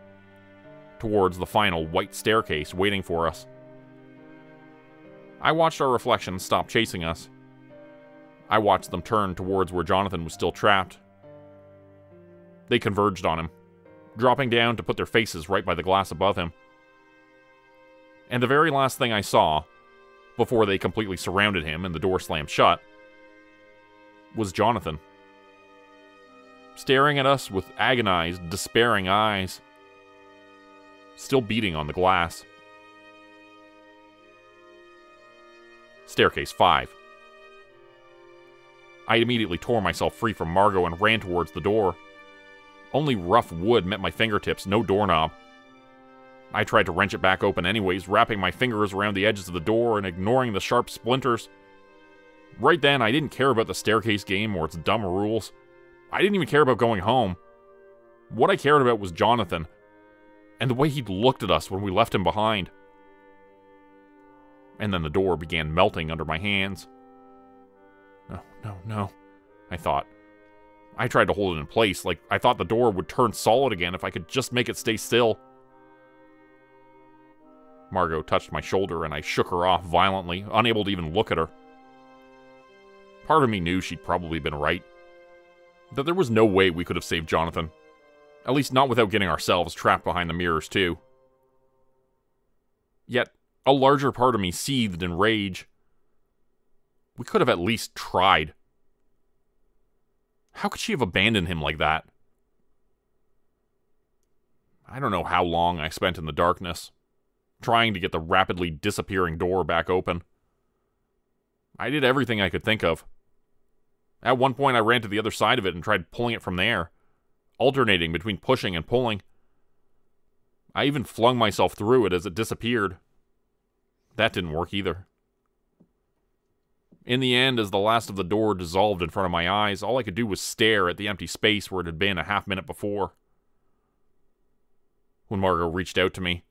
towards the final white staircase waiting for us. I watched our reflections stop chasing us. I watched them turn towards where Jonathan was still trapped. They converged on him, dropping down to put their faces right by the glass above him. And the very last thing I saw, before they completely surrounded him and the door slammed shut, was Jonathan, staring at us with agonized, despairing eyes, still beating on the glass. Staircase 5. I immediately tore myself free from Margot and ran towards the door. Only rough wood met my fingertips, no doorknob. I tried to wrench it back open anyways, wrapping my fingers around the edges of the door and ignoring the sharp splinters. Right then, I didn't care about the staircase game or its dumb rules. I didn't even care about going home. What I cared about was Jonathan, and the way he'd looked at us when we left him behind. And then the door began melting under my hands. No, I thought. I tried to hold it in place, like I thought the door would turn solid again if I could just make it stay still. Margot touched my shoulder and I shook her off violently, unable to even look at her. Part of me knew she'd probably been right. That there was no way we could have saved Jonathan. At least not without getting ourselves trapped behind the mirrors too. Yet, a larger part of me seethed in rage. We could have at least tried. How could she have abandoned him like that? I don't know how long I spent in the darkness, trying to get the rapidly disappearing door back open. I did everything I could think of. At one point I ran to the other side of it and tried pulling it from there, alternating between pushing and pulling. I even flung myself through it as it disappeared. That didn't work either. In the end, as the last of the door dissolved in front of my eyes, all I could do was stare at the empty space where it had been a half-minute before. When Margot reached out to me,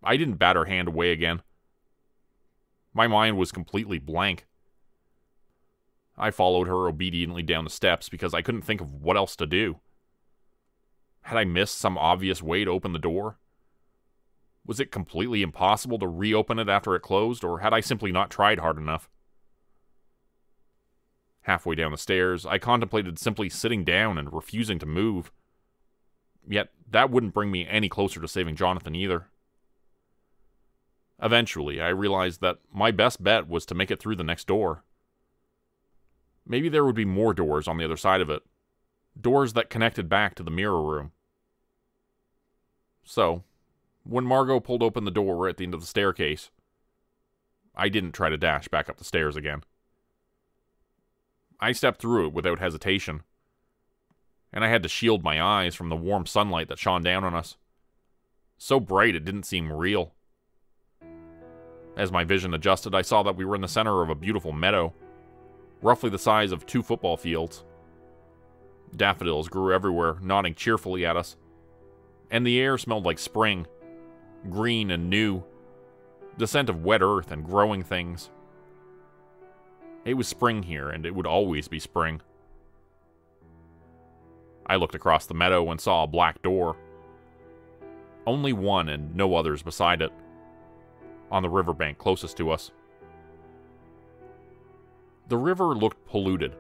I didn't bat her hand away again. My mind was completely blank. I followed her obediently down the steps because I couldn't think of what else to do. Had I missed some obvious way to open the door? Was it completely impossible to reopen it after it closed, or had I simply not tried hard enough? Halfway down the stairs, I contemplated simply sitting down and refusing to move. Yet, that wouldn't bring me any closer to saving Jonathan either. Eventually, I realized that my best bet was to make it through the next door. Maybe there would be more doors on the other side of it. Doors that connected back to the mirror room. So, when Margot pulled open the door at the end of the staircase, I didn't try to dash back up the stairs again. I stepped through it without hesitation, and I had to shield my eyes from the warm sunlight that shone down on us. So bright it didn't seem real. As my vision adjusted, I saw that we were in the center of a beautiful meadow, roughly the size of 2 football fields. Daffodils grew everywhere, nodding cheerfully at us, and the air smelled like spring, green and new, the scent of wet earth and growing things. It was spring here, and it would always be spring. I looked across the meadow and saw a black door. Only one and no others beside it, on the riverbank closest to us. The river looked polluted.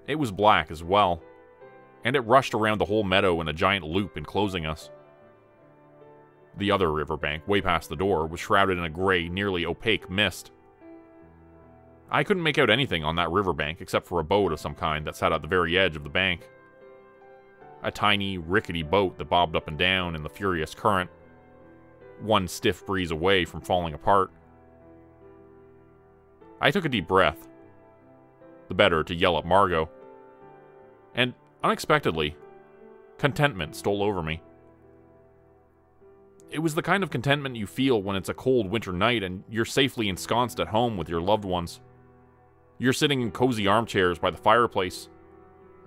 It was black as well, and it rushed around the whole meadow in a giant loop enclosing us. The other riverbank, way past the door, was shrouded in a gray, nearly opaque mist. I couldn't make out anything on that riverbank except for a boat of some kind that sat at the very edge of the bank. A tiny, rickety boat that bobbed up and down in the furious current, one stiff breeze away from falling apart. I took a deep breath, the better to yell at Margot, and unexpectedly, contentment stole over me. It was the kind of contentment you feel when it's a cold winter night and you're safely ensconced at home with your loved ones. You're sitting in cozy armchairs by the fireplace,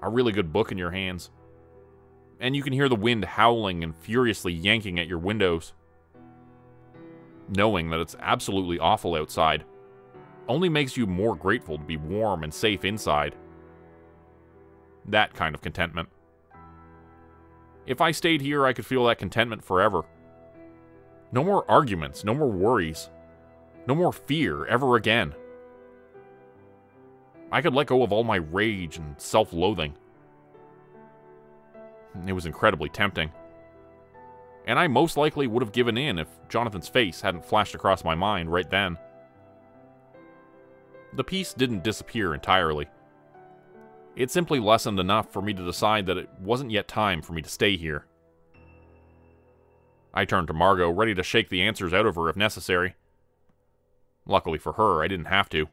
a really good book in your hands, and you can hear the wind howling and furiously yanking at your windows. Knowing that it's absolutely awful outside only makes you more grateful to be warm and safe inside. That kind of contentment. If I stayed here, I could feel that contentment forever. No more arguments, no more worries, no more fear ever again. I could let go of all my rage and self-loathing. It was incredibly tempting. And I most likely would have given in if Jonathan's face hadn't flashed across my mind right then. The peace didn't disappear entirely. It simply lessened enough for me to decide that it wasn't yet time for me to stay here. I turned to Margot, ready to shake the answers out of her if necessary. Luckily for her, I didn't have to.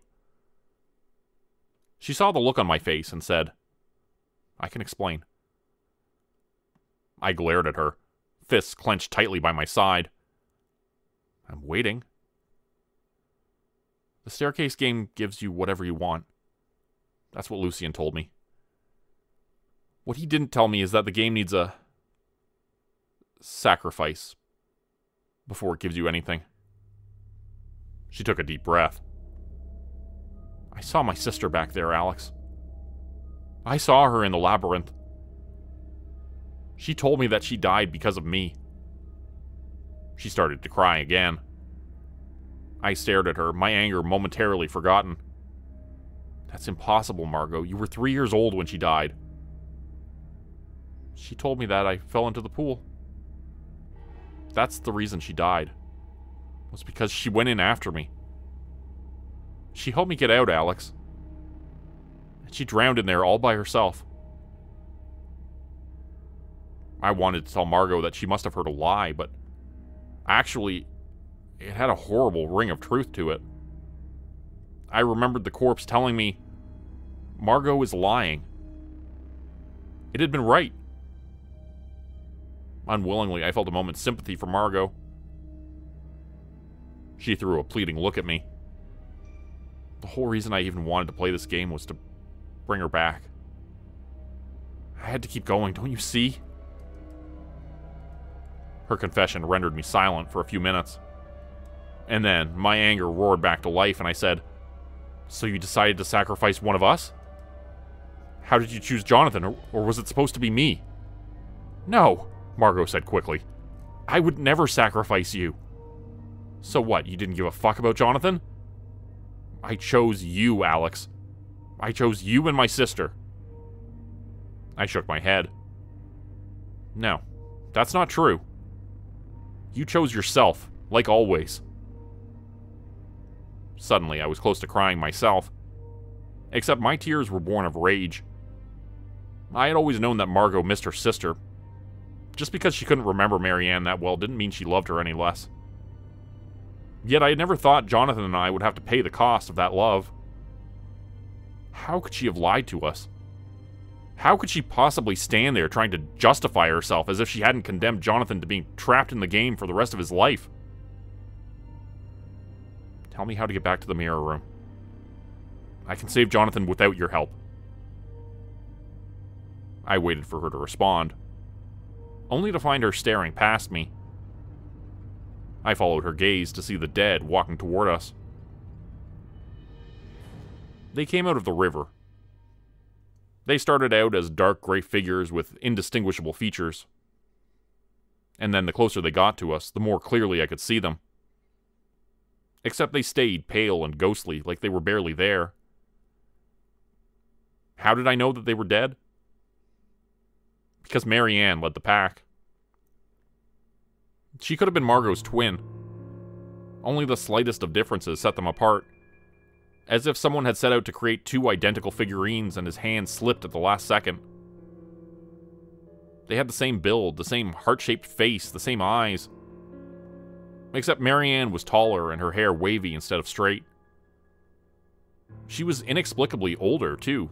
She saw the look on my face and said, "I can explain." I glared at her, fists clenched tightly by my side. "I'm waiting." "The staircase game gives you whatever you want." That's what Lucien told me. What he didn't tell me is that the game needs a sacrifice before it gives you anything. She took a deep breath. "I saw my sister back there, Alex. I saw her in the labyrinth. She told me that she died because of me." She started to cry again. I stared at her, my anger momentarily forgotten. "That's impossible, Margot. You were 3 years old when she died." "She told me that I fell into the pool. That's the reason she died. It was because she went in after me. She helped me get out, Alex. And she drowned in there all by herself." I wanted to tell Margot that she must have heard a lie, but actually, it had a horrible ring of truth to it. I remembered the corpse telling me, Margot is lying. It had been right. Unwillingly, I felt a moment's sympathy for Margot. She threw a pleading look at me. The whole reason I even wanted to play this game was to bring her back. I had to keep going, don't you see? Her confession rendered me silent for a few minutes. And then, my anger roared back to life, and I said, "So you decided to sacrifice one of us? How did you choose Jonathan, or was it supposed to be me?" "No," Margot said quickly. "I would never sacrifice you." "So what, you didn't give a fuck about Jonathan?" "I chose you, Alex. I chose you and my sister." I shook my head. "No, that's not true. You chose yourself, like always." Suddenly, I was close to crying myself. Except my tears were born of rage. I had always known that Margot missed her sister. Just because she couldn't remember Marianne that well didn't mean she loved her any less. Yet I had never thought Jonathan and I would have to pay the cost of that love. How could she have lied to us? How could she possibly stand there trying to justify herself as if she hadn't condemned Jonathan to being trapped in the game for the rest of his life? Tell me how to get back to the mirror room. I can save Jonathan without your help. I waited for her to respond, only to find her staring past me. I followed her gaze to see the dead walking toward us. They came out of the river. They started out as dark gray figures with indistinguishable features. And then the closer they got to us, the more clearly I could see them. Except they stayed pale and ghostly, like they were barely there. How did I know that they were dead? Because Marianne led the pack. She could have been Margot's twin. Only the slightest of differences set them apart. As if someone had set out to create two identical figurines and his hand slipped at the last second. They had the same build, the same heart-shaped face, the same eyes. Except Marianne was taller and her hair wavy instead of straight. She was inexplicably older, too.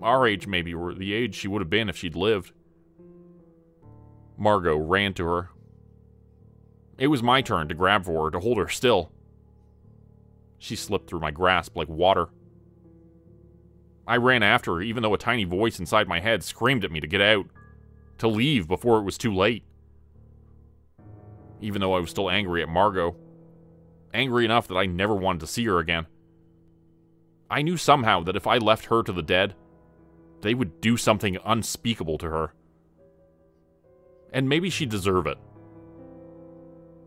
Our age, maybe, or the age she would have been if she'd lived. Margot ran to her. It was my turn to grab for her, to hold her still. She slipped through my grasp like water. I ran after her, even though a tiny voice inside my head screamed at me to get out, to leave before it was too late. Even though I was still angry at Margot. Angry enough that I never wanted to see her again. I knew somehow that if I left her to the dead, they would do something unspeakable to her. And maybe she'd deserve it.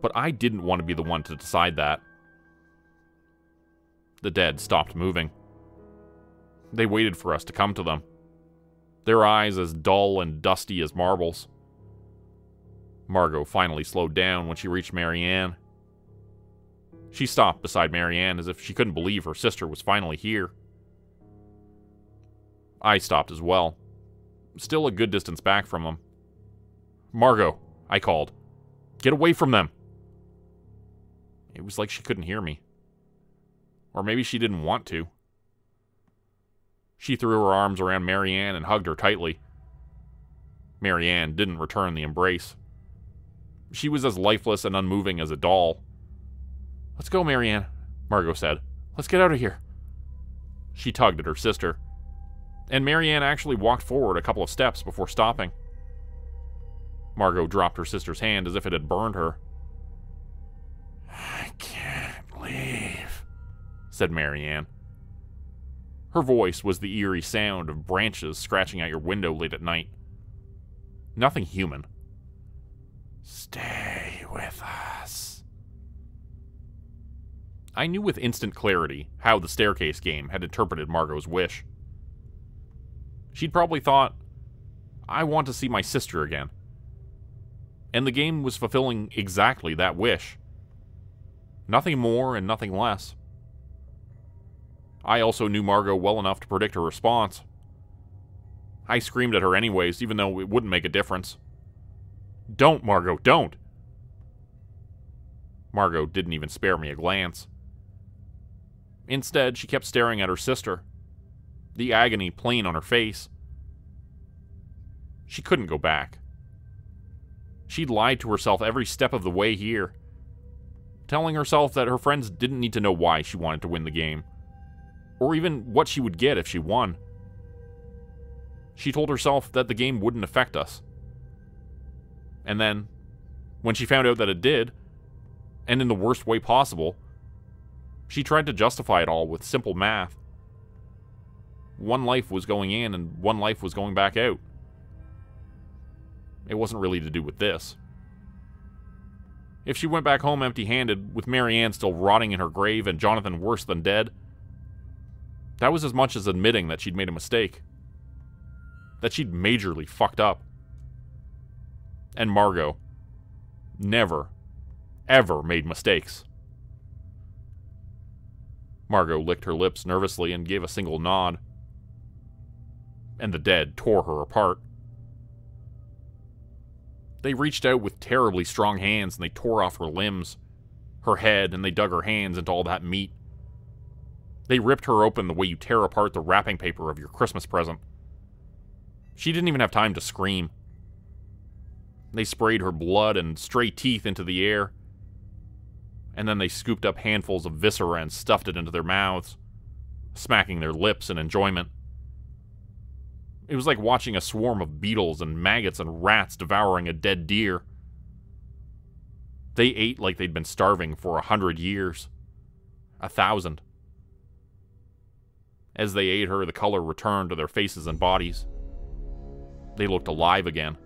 But I didn't want to be the one to decide that. The dead stopped moving. They waited for us to come to them. Their eyes as dull and dusty as marbles. Margot finally slowed down when she reached Marianne. She stopped beside Marianne as if she couldn't believe her sister was finally here. I stopped as well, still a good distance back from them. "Margot," I called. "Get away from them!" It was like she couldn't hear me. Or maybe she didn't want to. She threw her arms around Marianne and hugged her tightly. Marianne didn't return the embrace. She was as lifeless and unmoving as a doll. "Let's go, Marianne," Margot said. "Let's get out of here." She tugged at her sister, and Marianne actually walked forward a couple of steps before stopping. Margot dropped her sister's hand as if it had burned her. "I can't leave," said Marianne. Her voice was the eerie sound of branches scratching at your window late at night. Nothing human. "Stay with us." I knew with instant clarity how the staircase game had interpreted Margot's wish. She'd probably thought, "I want to see my sister again." And the game was fulfilling exactly that wish. Nothing more and nothing less. I also knew Margot well enough to predict her response. I screamed at her anyways, even though it wouldn't make a difference. "Don't, Margot, don't!" Margot didn't even spare me a glance. Instead, she kept staring at her sister, the agony plain on her face. She couldn't go back. She'd lied to herself every step of the way here, telling herself that her friends didn't need to know why she wanted to win the game, or even what she would get if she won. She told herself that the game wouldn't affect us. And then, when she found out that it did, and in the worst way possible, she tried to justify it all with simple math. One life was going in and one life was going back out. It wasn't really to do with this. If she went back home empty-handed, with Marianne still rotting in her grave and Jonathan worse than dead, that was as much as admitting that she'd made a mistake. That she'd majorly fucked up. And Margot never, ever made mistakes. Margot licked her lips nervously and gave a single nod. And the dead tore her apart. They reached out with terribly strong hands and they tore off her limbs, her head, and they dug her hands into all that meat. They ripped her open the way you tear apart the wrapping paper of your Christmas present. She didn't even have time to scream. They sprayed her blood and stray teeth into the air. And then they scooped up handfuls of viscera and stuffed it into their mouths, smacking their lips in enjoyment. It was like watching a swarm of beetles and maggots and rats devouring a dead deer. They ate like they'd been starving for 100 years. 1,000. As they ate her, the color returned to their faces and bodies. They looked alive again.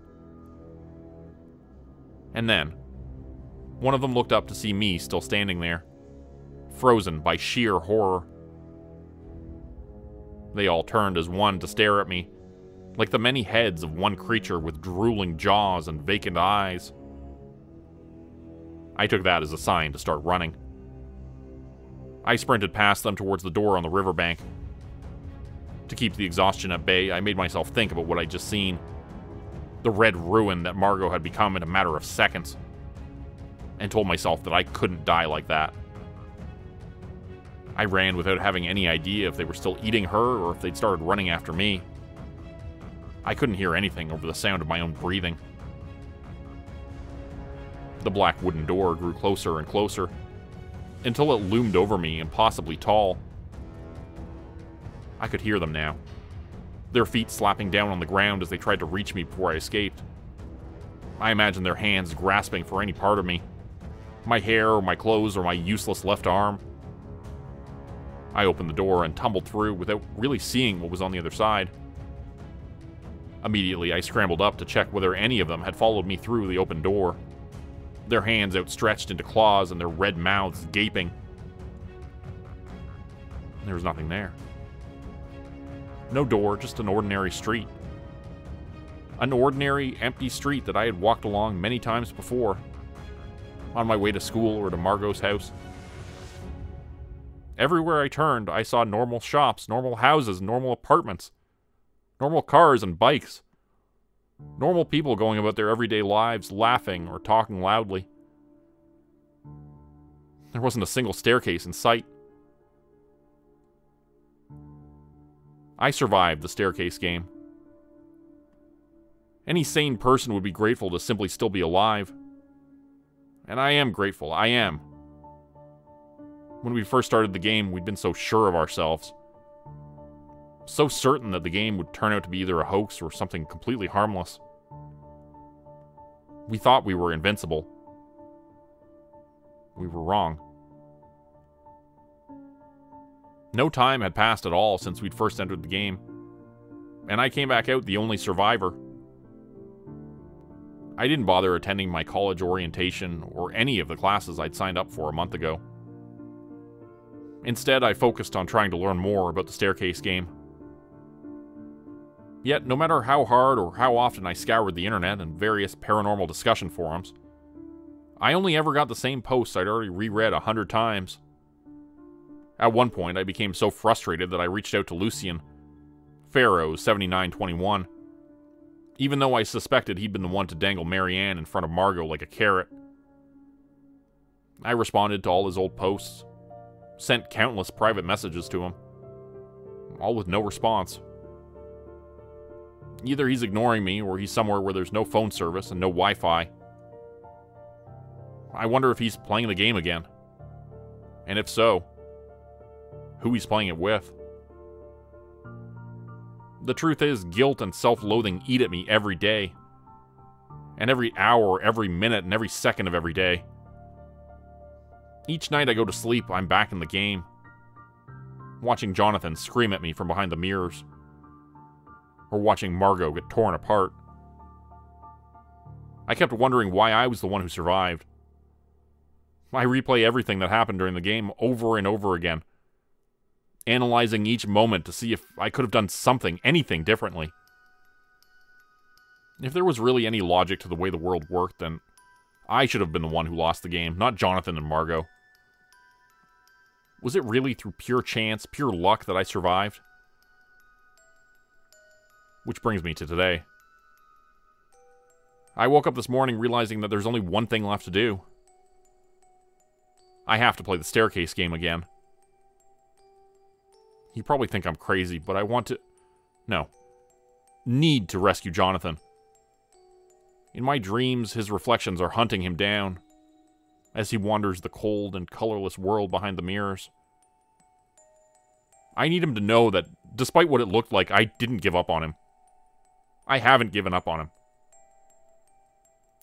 And then, one of them looked up to see me still standing there, frozen by sheer horror. They all turned as one to stare at me, like the many heads of one creature with drooling jaws and vacant eyes. I took that as a sign to start running. I sprinted past them towards the door on the riverbank. To keep the exhaustion at bay, I made myself think about what I'd just seen. The red ruin that Margot had become in a matter of seconds. And told myself that I couldn't die like that. I ran without having any idea if they were still eating her or if they'd started running after me. I couldn't hear anything over the sound of my own breathing. The black wooden door grew closer and closer, until it loomed over me, impossibly tall. I could hear them now, their feet slapping down on the ground as they tried to reach me before I escaped. I imagined their hands grasping for any part of me, my hair or my clothes or my useless left arm. I opened the door and tumbled through without really seeing what was on the other side. Immediately, I scrambled up to check whether any of them had followed me through the open door, their hands outstretched into claws and their red mouths gaping. There was nothing there. No door, just an ordinary street. An ordinary, empty street that I had walked along many times before, on my way to school or to Margot's house. Everywhere I turned, I saw normal shops, normal houses, normal apartments. Normal cars and bikes. Normal people going about their everyday lives, laughing or talking loudly. There wasn't a single staircase in sight. I survived the staircase game. Any sane person would be grateful to simply still be alive. And I am grateful, I am. When we first started the game, we'd been so sure of ourselves. So certain that the game would turn out to be either a hoax or something completely harmless. We thought we were invincible. We were wrong. No time had passed at all since we'd first entered the game, and I came back out the only survivor. I didn't bother attending my college orientation or any of the classes I'd signed up for a month ago. Instead, I focused on trying to learn more about the staircase game. Yet, no matter how hard or how often I scoured the internet and various paranormal discussion forums, I only ever got the same posts I'd already reread 100 times. At one point, I became so frustrated that I reached out to Lucien, Pharaoh7921, even though I suspected he'd been the one to dangle Marianne in front of Margot like a carrot. I responded to all his old posts, sent countless private messages to him, all with no response. Either he's ignoring me, or he's somewhere where there's no phone service and no Wi-Fi. I wonder if he's playing the game again. And if so, who he's playing it with. The truth is, guilt and self-loathing eat at me every day. And every hour, every minute, and every second of every day. Each night I go to sleep, I'm back in the game. Watching Jonathan scream at me from behind the mirrors. Or watching Margot get torn apart. I kept wondering why I was the one who survived. I replay everything that happened during the game over and over again, analyzing each moment to see if I could have done something, anything differently. If there was really any logic to the way the world worked, then I should have been the one who lost the game, not Jonathan and Margot. Was it really through pure chance, pure luck that I survived? Which brings me to today. I woke up this morning realizing that there's only one thing left to do. I have to play the staircase game again. You probably think I'm crazy, but I want to... No. Need to rescue Jonathan. In my dreams, his reflections are hunting him down as he wanders the cold and colorless world behind the mirrors. I need him to know that, despite what it looked like, I didn't give up on him. I haven't given up on him.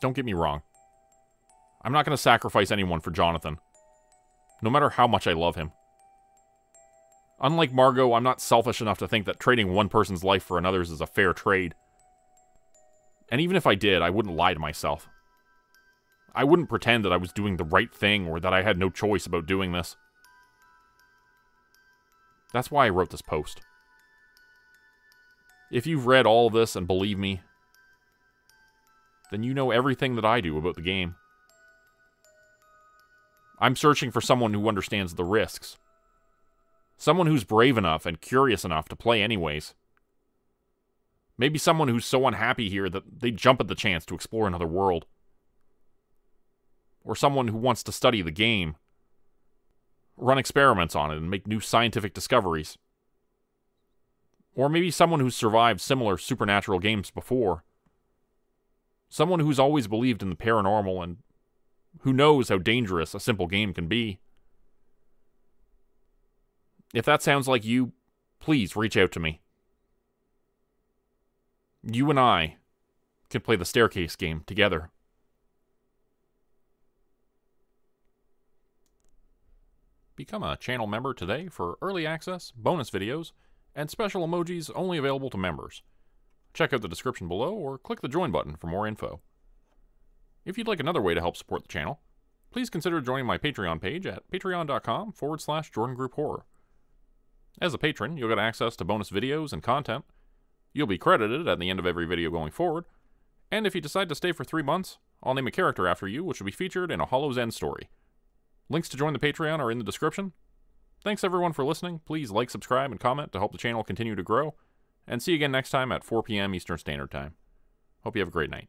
Don't get me wrong. I'm not going to sacrifice anyone for Jonathan, no matter how much I love him. Unlike Margot, I'm not selfish enough to think that trading one person's life for another's is a fair trade. And even if I did, I wouldn't lie to myself. I wouldn't pretend that I was doing the right thing or that I had no choice about doing this. That's why I wrote this post. If you've read all of this and believe me, then you know everything that I do about the game. I'm searching for someone who understands the risks. Someone who's brave enough and curious enough to play anyways. Maybe someone who's so unhappy here that they jump at the chance to explore another world. Or someone who wants to study the game, run experiments on it, and make new scientific discoveries. Or maybe someone who's survived similar supernatural games before. Someone who's always believed in the paranormal and who knows how dangerous a simple game can be. If that sounds like you, please reach out to me. You and I can play the staircase game together. Become a channel member today for early access, bonus videos, and special emojis only available to members. Check out the description below or click the join button for more info. If you'd like another way to help support the channel, please consider joining my Patreon page at patreon.com/JordanGroupeHorror. As a patron, you'll get access to bonus videos and content. You'll be credited at the end of every video going forward, and if you decide to stay for 3 months, I'll name a character after you, which will be featured in a Hollow's End story. Links to join the Patreon are in the description. Thanks everyone for listening. Please like, subscribe, and comment to help the channel continue to grow. and see you again next time at 4 p.m. Eastern Standard Time. Hope you have a great night.